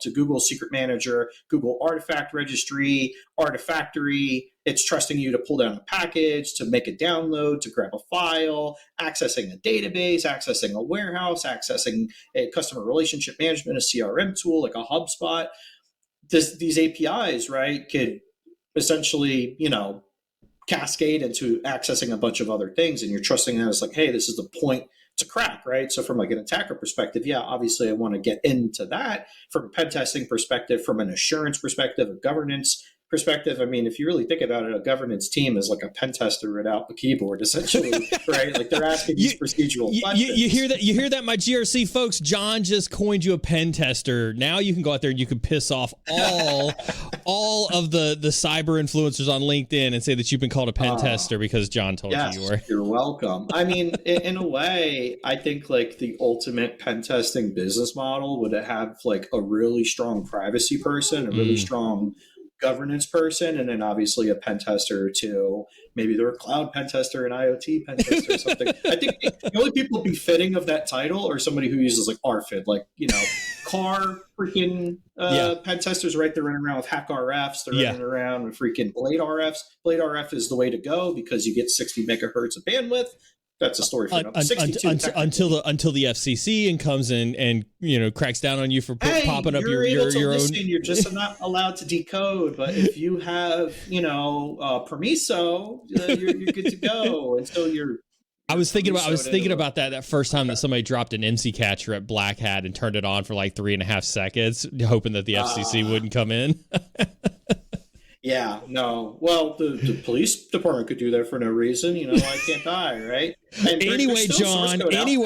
to Google Secret Manager, Google Artifact Registry, Artifactory. It's trusting you to pull down a package, to make a download, to grab a file, accessing a database, accessing a warehouse, accessing a customer relationship management, a CRM tool like a HubSpot. These APIs, right, could essentially, cascade into accessing a bunch of other things, and you're trusting that it's like, hey, this is the point to crack, right? So from like an attacker perspective, yeah, obviously I want to get into that. From a pen testing perspective, from an assurance perspective, a governance perspective, I mean, if you really think about it, a governance team is like a pen tester without a keyboard, essentially, right? Like they're asking these procedural questions. You hear that, my GRC folks? John just coined you a pen tester. Now you can go out there and you can piss off all of the cyber influencers on LinkedIn and say that you've been called a pen tester because John told you were. You're welcome. I mean, in a way, I think like the ultimate pen testing business model would have like a really strong privacy person, a really strong governance person, and then obviously a pen tester too. Maybe they're a cloud pen tester, an IoT pen tester or something. I think the only people befitting of that title are somebody who uses like RFID, like, car freaking pen testers, right? They're running around with hack RFs. They're running around with freaking Blade RFs. Blade RF is the way to go because you get 60 megahertz of bandwidth. That's a story for another 62 until the FCC and comes in and cracks down on you for popping up your own. You're just not allowed to decode, but if you have permiso, you're good to go. And so I was thinking about that first time that somebody dropped an MC catcher at Black Hat and turned it on for like 3.5 seconds, hoping that the FCC wouldn't come in. Yeah, no. Well, the police department could do that for no reason. I can't die, right? And anyway, John. Dragon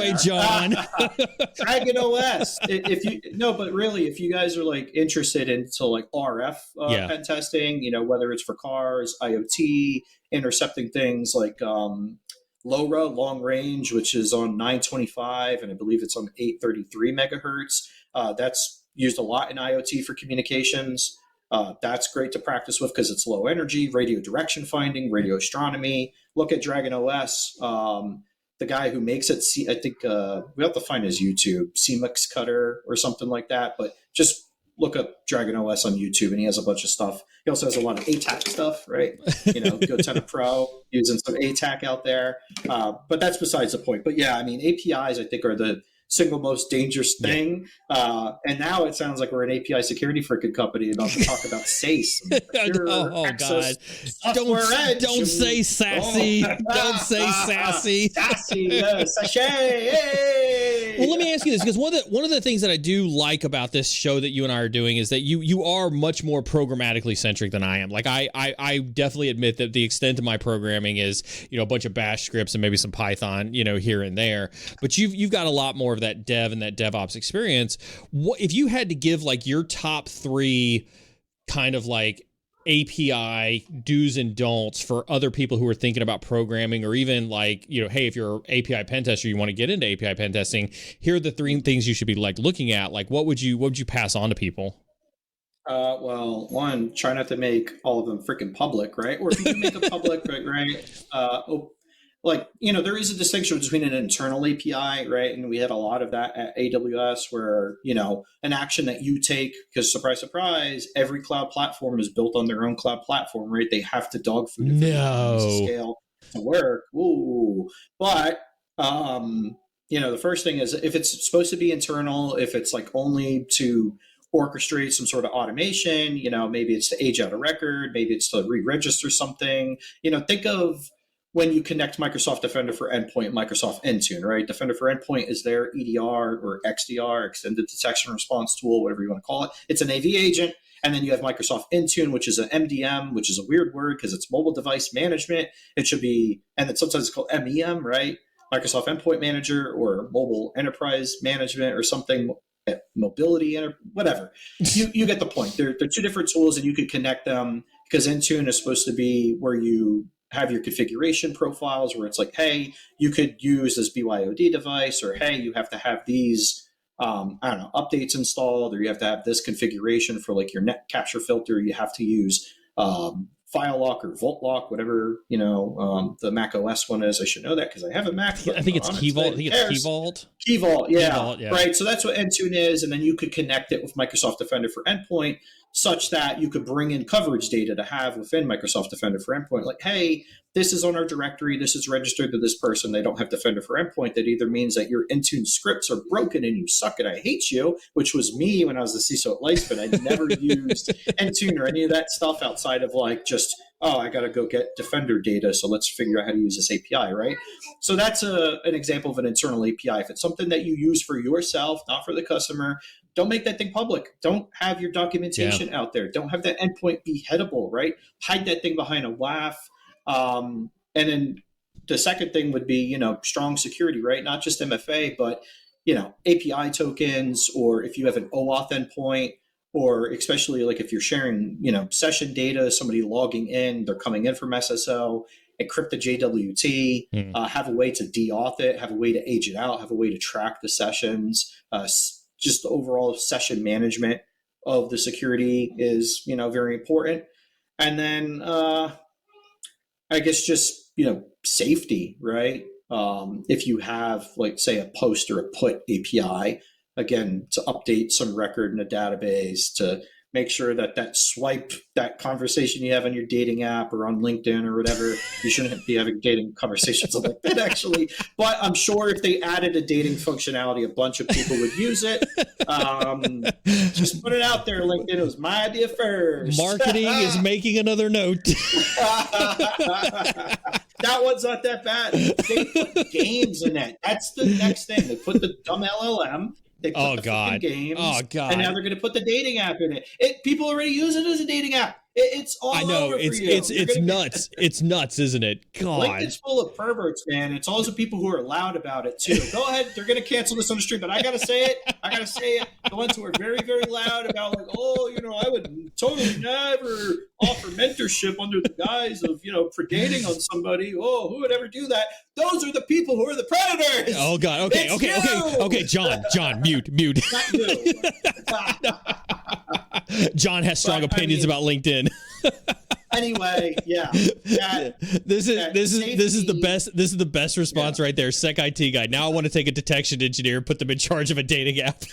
OS. But really, if you guys are like interested into like RF pen testing, whether it's for cars, IoT, intercepting things like LoRa, long range, which is on 925, and I believe it's on 833 megahertz. That's used a lot in IoT for communications. That's great to practice with because it's low energy, radio direction finding, radio astronomy. Look at Dragon OS. The guy who makes it, I think we have to find his YouTube, CMX Cutter or something like that. But just look up Dragon OS on YouTube, and he has a bunch of stuff. He also has a lot of ATAC stuff, right? GoTenna Pro using some ATAC out there. But that's besides the point. But yeah, I mean, APIs I think are the single most dangerous thing. And now it sounds like we're an API security freaking company about to talk about SACE. God. Don't say sassy. Don't say sassy. Sassy, sachet, hey! Well, let me ask you this, because one of the things that I do like about this show that you and I are doing is that you are much more programmatically centric than I am. Like I definitely admit that the extent of my programming is, a bunch of bash scripts and maybe some Python, here and there. But you've got a lot more of that dev and that DevOps experience. What if you had to give like your top 3 kind of like API do's and don'ts for other people who are thinking about programming, or even like, hey, if you're an API pen tester, you want to get into API pen testing, here are the 3 things you should be like looking at. Like, what would you pass on to people? Well, one, try not to make all of them freaking public, right? Or if you do make them public, right? like, there is a distinction between an internal API, right? And we had a lot of that at AWS where, an action that you take, because surprise, surprise, every cloud platform is built on their own cloud platform, right? They have to dog food it to scale to work. Ooh. But, the first thing is if it's supposed to be internal, if it's like only to orchestrate some sort of automation, maybe it's to age out a record, maybe it's to re-register something, think of when you connect Microsoft Defender for Endpoint, Microsoft Intune, right? Defender for Endpoint is their EDR or XDR, Extended Detection Response Tool, whatever you want to call it. It's an AV agent. And then you have Microsoft Intune, which is an MDM, which is a weird word because it's mobile device management. It should be, and then sometimes it's called MEM, right? Microsoft Endpoint Manager or Mobile Enterprise Management or something, mobility, whatever. You get the point. They're two different tools and you could connect them because Intune is supposed to be where you have your configuration profiles where it's like, hey, you could use this BYOD device, or hey, you have to have these, updates installed, or you have to have this configuration for like your net capture filter. You have to use File Lock or Vault Lock, whatever, the Mac OS one is. I should know that because I have a Mac. I think it's Key Vault. Key Vault, yeah. Right. So that's what Intune is. And then you could connect it with Microsoft Defender for Endpoint such that you could bring in coverage data to have within Microsoft Defender for Endpoint. Like, hey, this is on our directory. This is registered to this person. They don't have Defender for Endpoint. That either means that your Intune scripts are broken and you suck and I hate you, which was me when I was the CISO at Lightspeed. I never used Intune or any of that stuff outside of like just, I got to go get Defender data. So let's figure out how to use this API, right? So that's an example of an internal API. If it's something that you use for yourself, not for the customer, don't make that thing public. Don't have your documentation out there. Don't have that endpoint be headable, right? Hide that thing behind a WAF. And then the second thing would be, strong security, right? Not just MFA, but, API tokens, or if you have an OAuth endpoint, or especially like if you're sharing, session data, somebody logging in, they're coming in from SSO, encrypt the JWT, have a way to de-auth it, have a way to age it out, have a way to track the sessions, just the overall session management of the security is, very important. And then I guess just, safety, right? If you have like say a post or a put API, again, to update some record in a database, to make sure that swipe, that conversation you have on your dating app or on LinkedIn or whatever, you shouldn't be having dating conversations on LinkedIn actually, but I'm sure if they added a dating functionality, a bunch of people would use it. Just put it out there, LinkedIn. It was my idea first. Marketing is making another note. That one's not that bad. They put games in it. That's the next thing. They put the dumb LLM. They put the games. Oh, God. And now they're going to put the dating app in it. People already use it as a dating app. It's all over for you. It's nuts. It's nuts, isn't it? God. LinkedIn's full of perverts, man. It's also people who are loud about it, too. Go ahead. They're going to cancel this on the stream, but I got to say it. The ones who are very, very loud about, like, I would totally never offer mentorship under the guise of, predating on somebody. Oh, who would ever do that? Those are the people who are the predators. Oh, God. Okay. John, mute. Not you. John has strong opinions about LinkedIn. Anyway, yeah. This is the best response right there. Sec IT guy. Now I want to take a detection engineer and put them in charge of a dating app.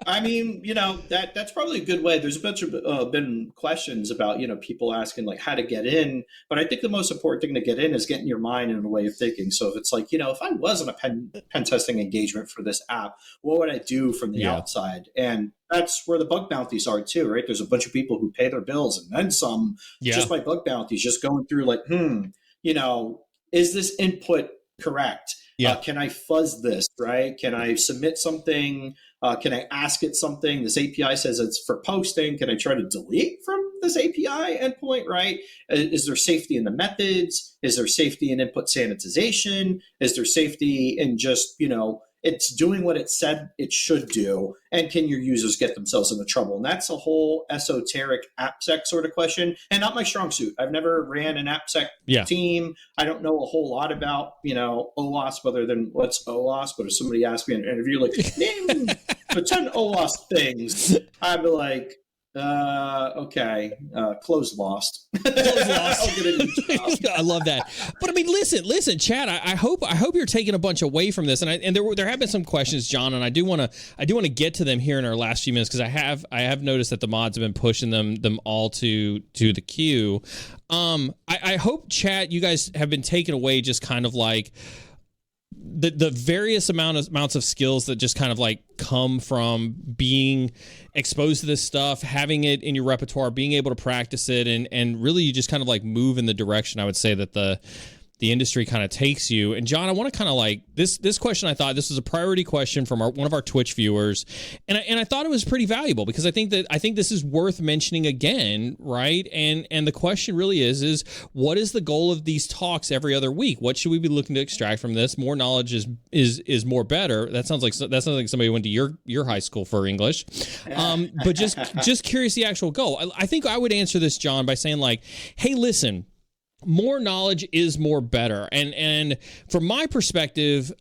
I mean, that's probably a good way. There's a bunch of been questions about, people asking like how to get in. But I think the most important thing to get in is getting your mind in a way of thinking. So if it's like, if I wasn't a pen testing engagement for this app, what would I do from the outside? And that's where the bug bounties are too, right? There's a bunch of people who pay their bills and then some just by bug bounties, just going through like, is this input correct? Yeah. Can I fuzz this, right? Can I submit something? Can I ask it something? This API says it's for posting. Can I try to delete from this API endpoint, right? Is there safety in the methods? Is there safety in input sanitization? Is there safety in just, it's doing what it said it should do? And can your users get themselves into trouble? And that's a whole esoteric AppSec sort of question, and not my strong suit. I've never ran an AppSec team. I don't know a whole lot about, OWASP other than what's OWASP. But if somebody asked me in an interview, like, name the 10 OWASP things, I'd be like, Okay. Clothes lost. Clothes lost. I'll get a new job. I love that. But I mean, listen, Chad. I hope you're taking a bunch away from this. And there have been some questions, John, and I do want to get to them here in our last few minutes, because I have noticed that the mods have been pushing them all to the queue. I hope, chat, you guys have been taken away just kind of like the various amounts of skills that just kind of like come from being exposed to this stuff, having it in your repertoire, being able to practice it, and really you just kind of like move in the direction, I would say, that the industry kind of takes you. And John, I want to kind of like this question. I thought this was a priority question from one of our Twitch viewers, and I thought it was pretty valuable, because I think this is worth mentioning again, right? And the question really is what is the goal of these talks every other week? What should we be looking to extract from this? More knowledge is more better. That sounds like somebody who went to your high school for English. But just curious the actual goal. I think I would answer this, John, by saying like, hey, listen, more knowledge is more better. And from my perspective,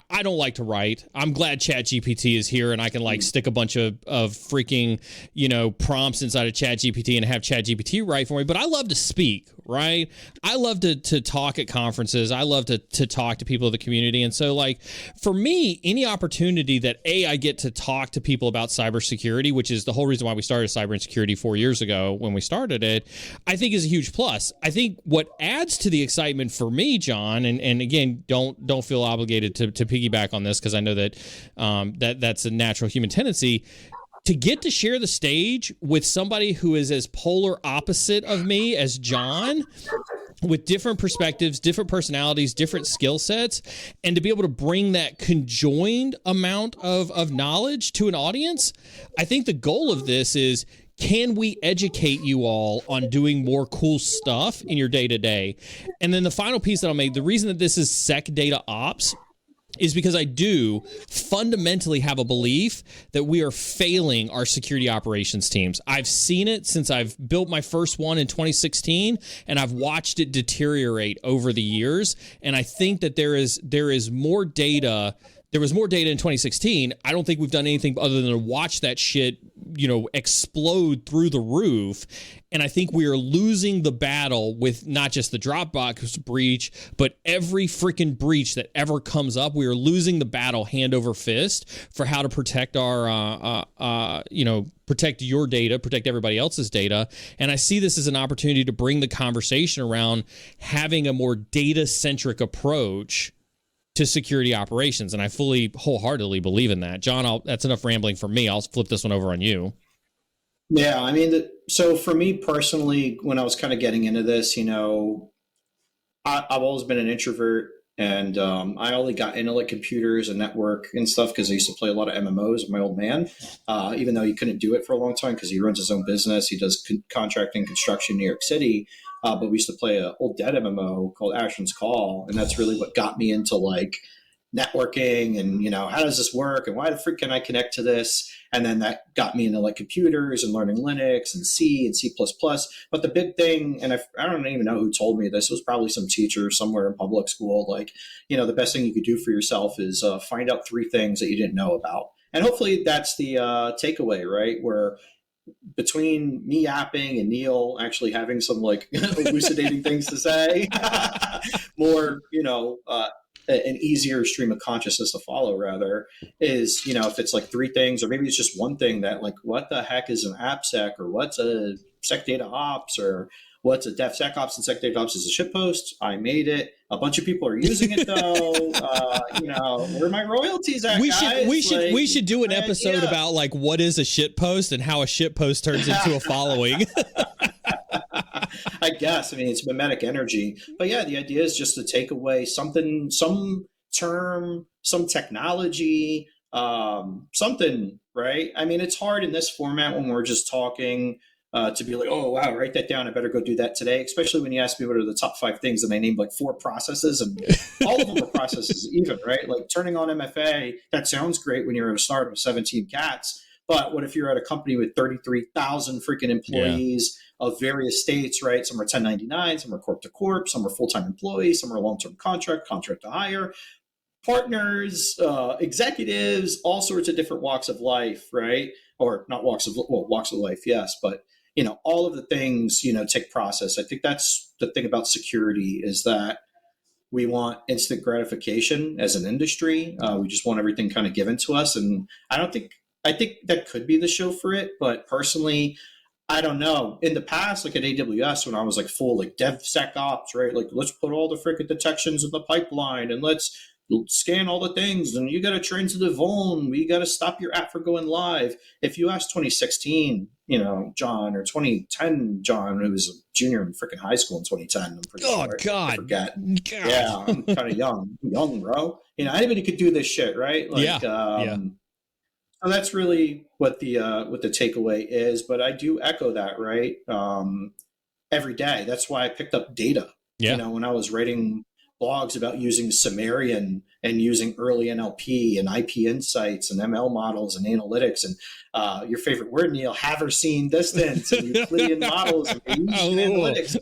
I don't like to write. I'm glad ChatGPT is here and I can like stick a bunch of freaking, prompts inside of ChatGPT and have ChatGPT write for me. But I love to speak, right? I love to talk at conferences. I love to talk to people of the community. And so like for me, any opportunity that I get to talk to people about cybersecurity, which is the whole reason why we started Cyber Insecurity 4 years ago when we started it, I think is a huge plus. I think what adds to the excitement for me, John, and again, don't feel obligated to piggyback on this, because I know that that's a natural human tendency, to get to share the stage with somebody who is as polar opposite of me as John, with different perspectives, different personalities, different skill sets, and to be able to bring that conjoined amount of knowledge to an audience. I think the goal of this is, can we educate you all on doing more cool stuff in your day-to-day? And then the final piece that I'll make, the reason that this is SecDataOps is because I do fundamentally have a belief that we are failing our security operations teams. I've seen it since I've built my first one in 2016, and I've watched it deteriorate over the years. And I think that there is more data. There was more data in 2016. I don't think we've done anything other than to watch that shit, explode through the roof. And I think we are losing the battle with not just the Dropbox breach, but every freaking breach that ever comes up. We are losing the battle hand over fist for how to protect our, protect your data, protect everybody else's data. And I see this as an opportunity to bring the conversation around having a more data-centric approach to security operations. And I wholeheartedly believe in that. John, that's enough rambling for me. I'll flip this one over on you. Yeah, I mean, so for me personally, when I was kind of getting into this, I've always been an introvert, and I only got into like computers and network and stuff because I used to play a lot of MMOs with my old man, even though he couldn't do it for a long time because he runs his own business. He does contracting construction in New York City. But we used to play an old dead MMO called Ashen's Call, and that's really what got me into like networking and how does this work and why the freak can I connect to this? And then that got me into like computers and learning Linux and C and C++. But the big thing, and I don't even know who told me this, it was probably some teacher somewhere in public school, like the best thing you could do for yourself is find out 3 things that you didn't know about. And hopefully that's the takeaway, right? Where between me yapping and Neal actually having some like elucidating things to say, more, an easier stream of consciousness to follow rather is, if it's like 3 things, or maybe it's just one thing that like, what the heck is an AppSec, or what's a SecDataOps, or what's a DevSecOps, and SecDataOps is a shitpost. I made it. A bunch of people are using it though. Where are my royalties at? We should do an episode about like what is a shitpost and how a shitpost turns into a following. I guess. I mean, it's mimetic energy. But yeah, the idea is just to take away something, some term, some technology, something, right? I mean, it's hard in this format when we're just talking to be like, oh, wow, write that down. I better go do that today. Especially when you ask me what are the top 5 things, and I named like 4 processes, and all of them are processes even, right? Like turning on MFA, that sounds great when you're at a startup of 17 cats. But what if you're at a company with 33,000 freaking employees of various states, right? Some are 1099, some are corp to corp, some are full-time employees, some are long-term contract to hire. partners, executives, all sorts of different walks of life, right? Or not walks of life, yes, but all of the things take process. I think that's the thing about security is that we want instant gratification as an industry. We just want everything kind of given to us, and I think that could be the show for it. But personally, I don't know. In the past, like at AWS, when I was like full like DevSecOps, right? Like let's put all the freaking detections in the pipeline and let's scan all the things, and you got to transitive vuln. We got to stop your app from going live. If you ask 2016, John, or 2010, John, who was a junior in freaking high school in 2010, I'm pretty sure. God. I forget. God. Yeah, I'm kind of young. I'm young, bro. Anybody could do this shit, right? Like, yeah. So that's really what the takeaway is. But I do echo that, right? Every day. That's why I picked up data. Yeah. When I was writing blogs about using Sumerian and using early NLP and IP insights and ML models and analytics and your favorite word, Neal, haversine distance and Euclidean models and analytics.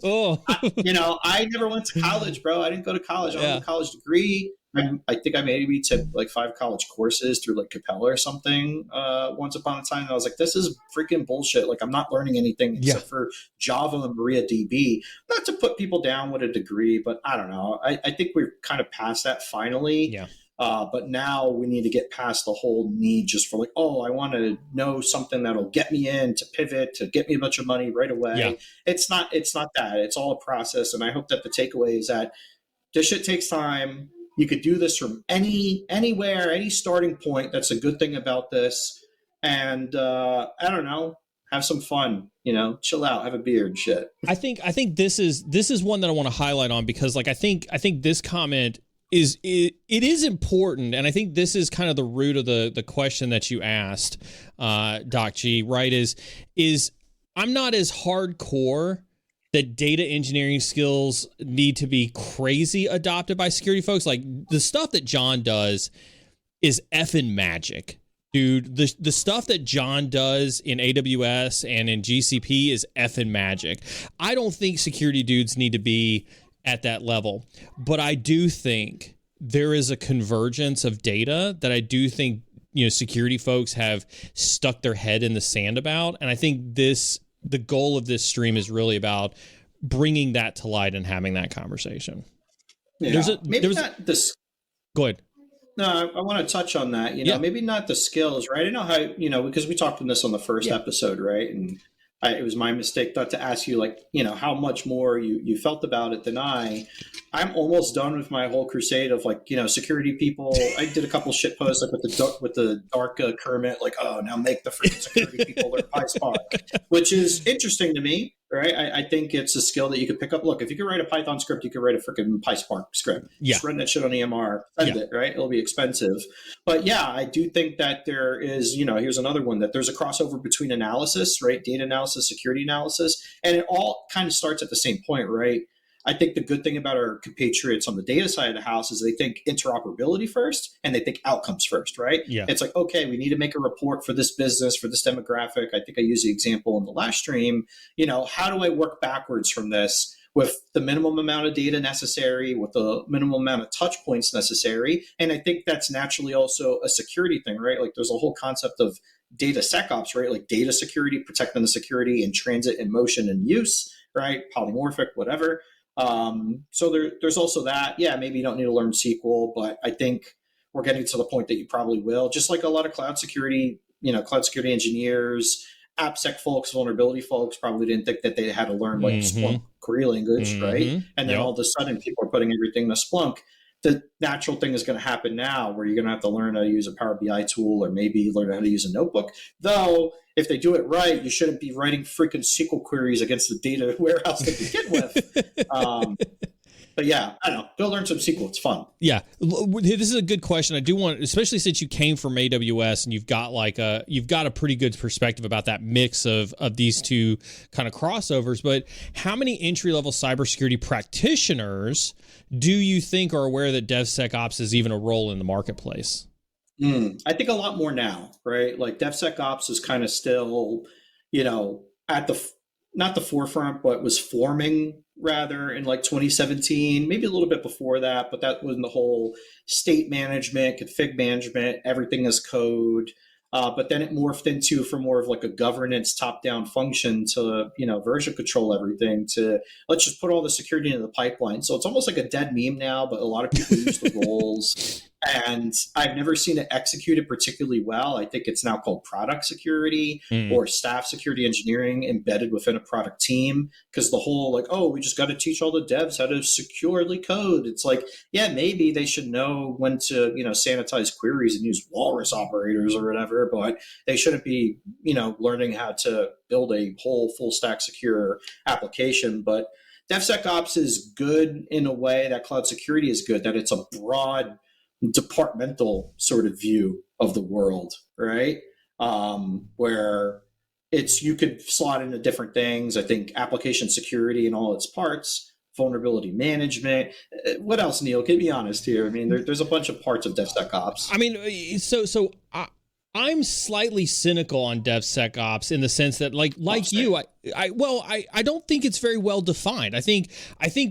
I never went to college, bro. I didn't go to college. I don't have a college degree. I think I maybe took like 5 college courses through like Capella or something once upon a time. And I was like, this is freaking bullshit. Like, I'm not learning anything except for Java and MariaDB. Not to put people down with a degree, but I don't know. I think we're kind of past that finally. Yeah. But now we need to get past the whole need just for like, I want to know something that'll get me in to pivot, to get me a bunch of money right away. Yeah. It's not that. It's all a process. And I hope that the takeaway is that this shit takes time. You could do this from anywhere, any starting point. That's a good thing about this. And I don't know, have some fun, chill out, have a beer and shit. I think this is one that I want to highlight on because like I think this comment it is important, and I think this is kind of the root of the question that you asked, Doc G, right? Is I'm not as hardcore that data engineering skills need to be crazy adopted by security folks. Like the stuff that John does is effing magic, dude. The stuff that John does in AWS and in GCP is effing magic. I don't think security dudes need to be at that level, but I do think there is a convergence of data that I do think, security folks have stuck their head in the sand about. And I think the goal of this stream is really about bringing that to light and having that conversation. Yeah. Go ahead. No, I want to touch on that. Maybe not the skills, right? I know how, because we talked on this on the first episode, right? And it was my mistake not to ask you, like, how much more you felt about it than I'm almost done with my whole crusade of like, security people. I did a couple shit posts like with the dark Kermit, like, now make the freaking security people learn PySpark, which is interesting to me, right? I think it's a skill that you could pick up. Look, if you could write a Python script, you could write a freaking PySpark script. Just run that shit on EMR, send it, right? It'll be expensive. But yeah, I do think that there is, here's another one, that there's a crossover between analysis, right? Data analysis, security analysis, and it all kind of starts at the same point, right? I think the good thing about our compatriots on the data side of the house is they think interoperability first and they think outcomes first, right? Yeah. It's like, okay, we need to make a report for this business, for this demographic. I think I used the example in the last stream. How do I work backwards from this with the minimum amount of data necessary, with the minimum amount of touch points necessary? And I think that's naturally also a security thing, right? Like there's a whole concept of data SecOps, right? Like data security, protecting the security in transit and motion and use, right? Polymorphic, whatever. So there's also that. Yeah, maybe you don't need to learn SQL, but I think we're getting to the point that you probably will. Just like a lot of cloud security engineers, AppSec folks, vulnerability folks probably didn't think that they had to learn like Splunk query language, right? And then all of a sudden people are putting everything to Splunk. The natural thing is going to happen now where you're going to have to learn how to use a Power BI tool or maybe learn how to use a notebook. Though, if they do it right, you shouldn't be writing freaking SQL queries against the data warehouse to begin with. But yeah, I don't know. Go learn some SQL. It's fun. Yeah. This is a good question. I do want, especially since you came from AWS and you've got a pretty good perspective about that mix of these two kind of crossovers. But how many entry-level cybersecurity practitioners do you think are aware that DevSecOps is even a role in the marketplace? I think a lot more now, right? Like DevSecOps is kind of still, at the not the forefront, but was forming rather in like 2017, maybe a little bit before that, but that was in the whole state management, config management, everything as code. But then it morphed into from more of like a governance top-down function to, version control everything to let's just put all the security into the pipeline. So it's almost like a dead meme now, but a lot of people use the roles. And I've never seen it executed particularly well. I think it's now called product security or staff security engineering embedded within a product team. Because the whole like, oh, we just got to teach all the devs how to securely code. It's like, yeah, maybe they should know when to, sanitize queries and use walrus operators or whatever, but they shouldn't be, learning how to build a whole full stack secure application. But DevSecOps is good in a way that cloud security is good, that it's a broad departmental sort of view of the world, right? Where you could slot into different things. I think application security in all its parts, vulnerability management. What else, Neal? Can be honest here. I mean, there's a bunch of parts of DevSecOps. I mean, I'm slightly cynical on DevSecOps in the sense that, like you, I don't think it's very well defined. I think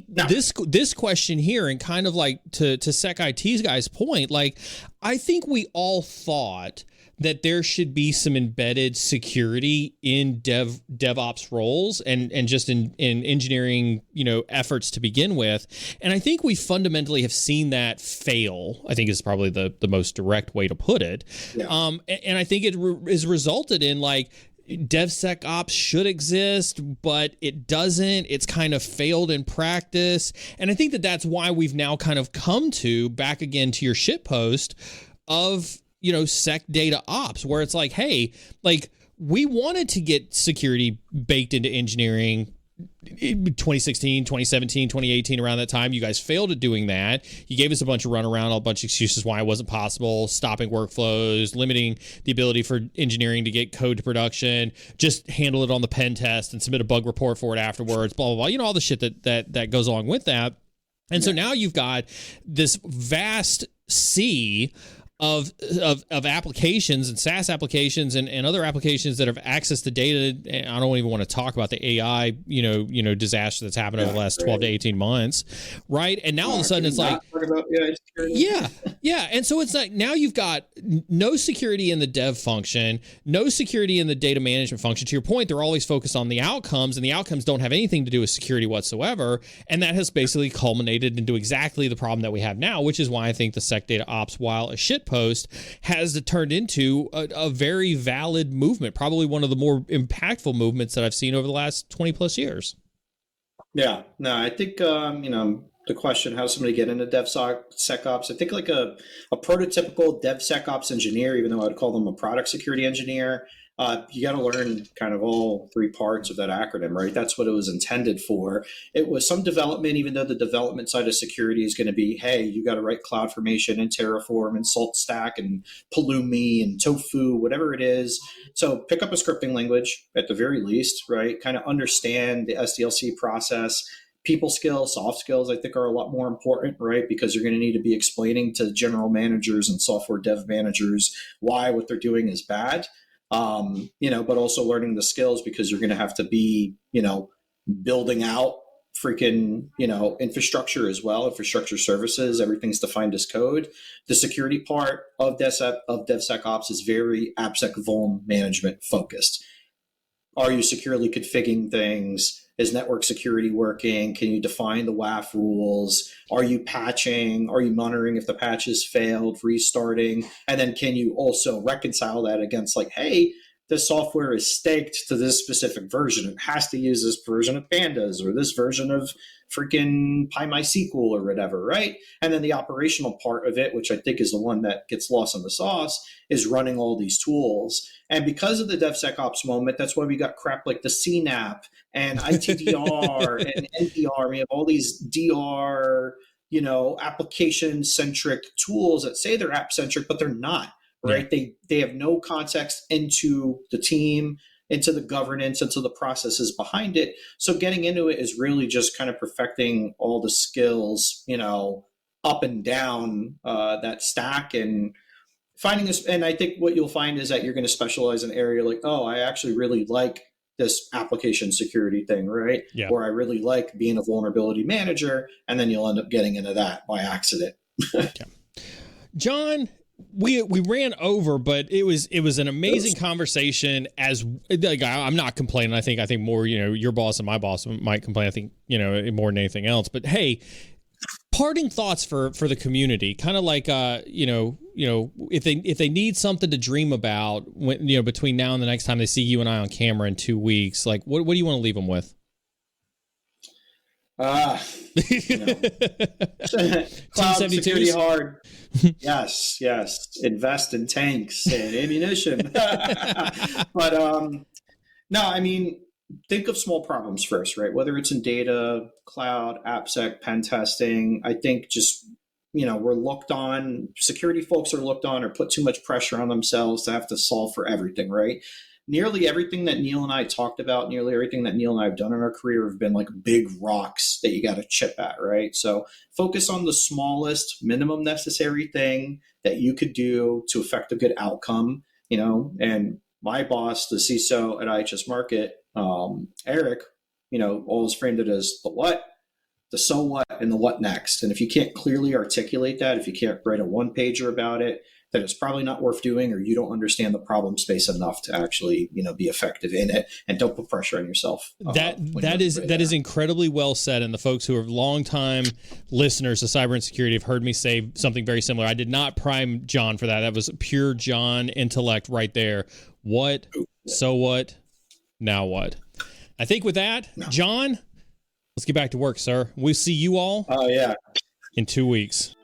no. this question here, and kind of like to SecIT's guy's point, like I think we all thought that there should be some embedded security in DevOps roles and just in engineering, efforts to begin with. And I think we fundamentally have seen that fail, I think is probably the most direct way to put it. Yeah. And I think it is resulted in like DevSecOps should exist, but it doesn't. It's kind of failed in practice. And I think that that's why we've now kind of come to back again to your shitpost of, SecDataOps, where it's like, hey, like we wanted to get security baked into engineering 2016, 2017, 2018, around that time. You guys failed at doing that. You gave us a bunch of runaround, a bunch of excuses why it wasn't possible, stopping workflows, limiting the ability for engineering to get code to production, just handle it on the pen test and submit a bug report for it afterwards, blah, blah, blah. All the shit that goes along with that. And so now you've got this vast sea of applications and SaaS applications and other applications that have access to data. And I don't even want to talk about the AI, disaster that's happened over the last 12 to 18 months. Right. And now all of a sudden it's like, yeah. And so it's like, now you've got no security in the dev function, no security in the data management function. To your point, they're always focused on the outcomes, and the outcomes don't have anything to do with security whatsoever. And that has basically culminated into exactly the problem that we have now, which is why I think the SecDataOps, while a shit post, has turned into a very valid movement, probably one of the more impactful movements that I've seen over the last 20 plus years. Yeah, no, I think, the question, how does somebody get into DevSecOps? I think like a prototypical DevSecOps engineer, even though I'd call them a product security engineer, you got to learn kind of all three parts of that acronym, right? That's what it was intended for. It was some development, even though the development side of security is going to be, hey, you got to write CloudFormation and Terraform and SaltStack and Pulumi and Tofu, whatever it is. So pick up a scripting language at the very least, right? Kind of understand the SDLC process. People skills, soft skills, I think are a lot more important, right? Because you're going to need to be explaining to general managers and software dev managers why what they're doing is bad. But also learning the skills, because you're going to have to be, building out freaking, infrastructure as well, infrastructure services, everything's defined as code. The security part of DevSecOps is very AppSec vuln management focused. Are you securely configuring things? Is network security working? Can you define the WAF rules? Are you patching? Are you monitoring if the patch has failed, restarting? And then can you also reconcile that against like, hey, this software is staked to this specific version. It has to use this version of Pandas or this version of freaking PyMySQL or whatever, right? And then the operational part of it, which I think is the one that gets lost in the sauce, is running all these tools. And because of the DevSecOps moment, that's why we got crap like the CNAP and ITDR and NDR. We have all these DR, application-centric tools that say they're app-centric, but they're not, right? Yeah. They have no context into the team, into the governance, into the processes behind it. So getting into it is really just kind of perfecting all the skills, up and down that stack and finding this. And I think what you'll find is that you're going to specialize in an area like, oh, I actually really like this application security thing, right? Yeah. Or I really like being a vulnerability manager, and then you'll end up getting into that by accident. Okay. Jon, we ran over, but it was an amazing conversation. As like, I'm not complaining. I think more, your boss and my boss might complain. I think, more than anything else. But hey, parting thoughts for the community, kind of like if they need something to dream about when, between now and the next time they see you and I on camera in 2 weeks, like what do you want to leave them with? Cloud security hard. Yes. Invest in tanks and ammunition. But no, I mean, think of small problems first, right? Whether it's in data, cloud, AppSec, pen testing. I think just, we're looked on, security folks are looked on or put too much pressure on themselves to have to solve for everything, right? Nearly everything that Neal and I talked about, nearly everything that Neal and I have done in our career have been like big rocks that you got to chip at, right? So focus on the smallest, minimum necessary thing that you could do to affect a good outcome, and my boss, the CISO at IHS Markit, Eric, always framed it as the what, the so what, and the what next. And if you can't clearly articulate that, if you can't write a one pager about it, then it's probably not worth doing, or you don't understand the problem space enough to actually, be effective in it. And don't put pressure on yourself. That is incredibly well said. And the folks who are longtime listeners to Cyber and Security have heard me say something very similar. I did not prime Jon for that. That was pure Jon intellect right there. What? So what? Now what? I think with that, Jon, let's get back to work, sir. We'll see you all in 2 weeks.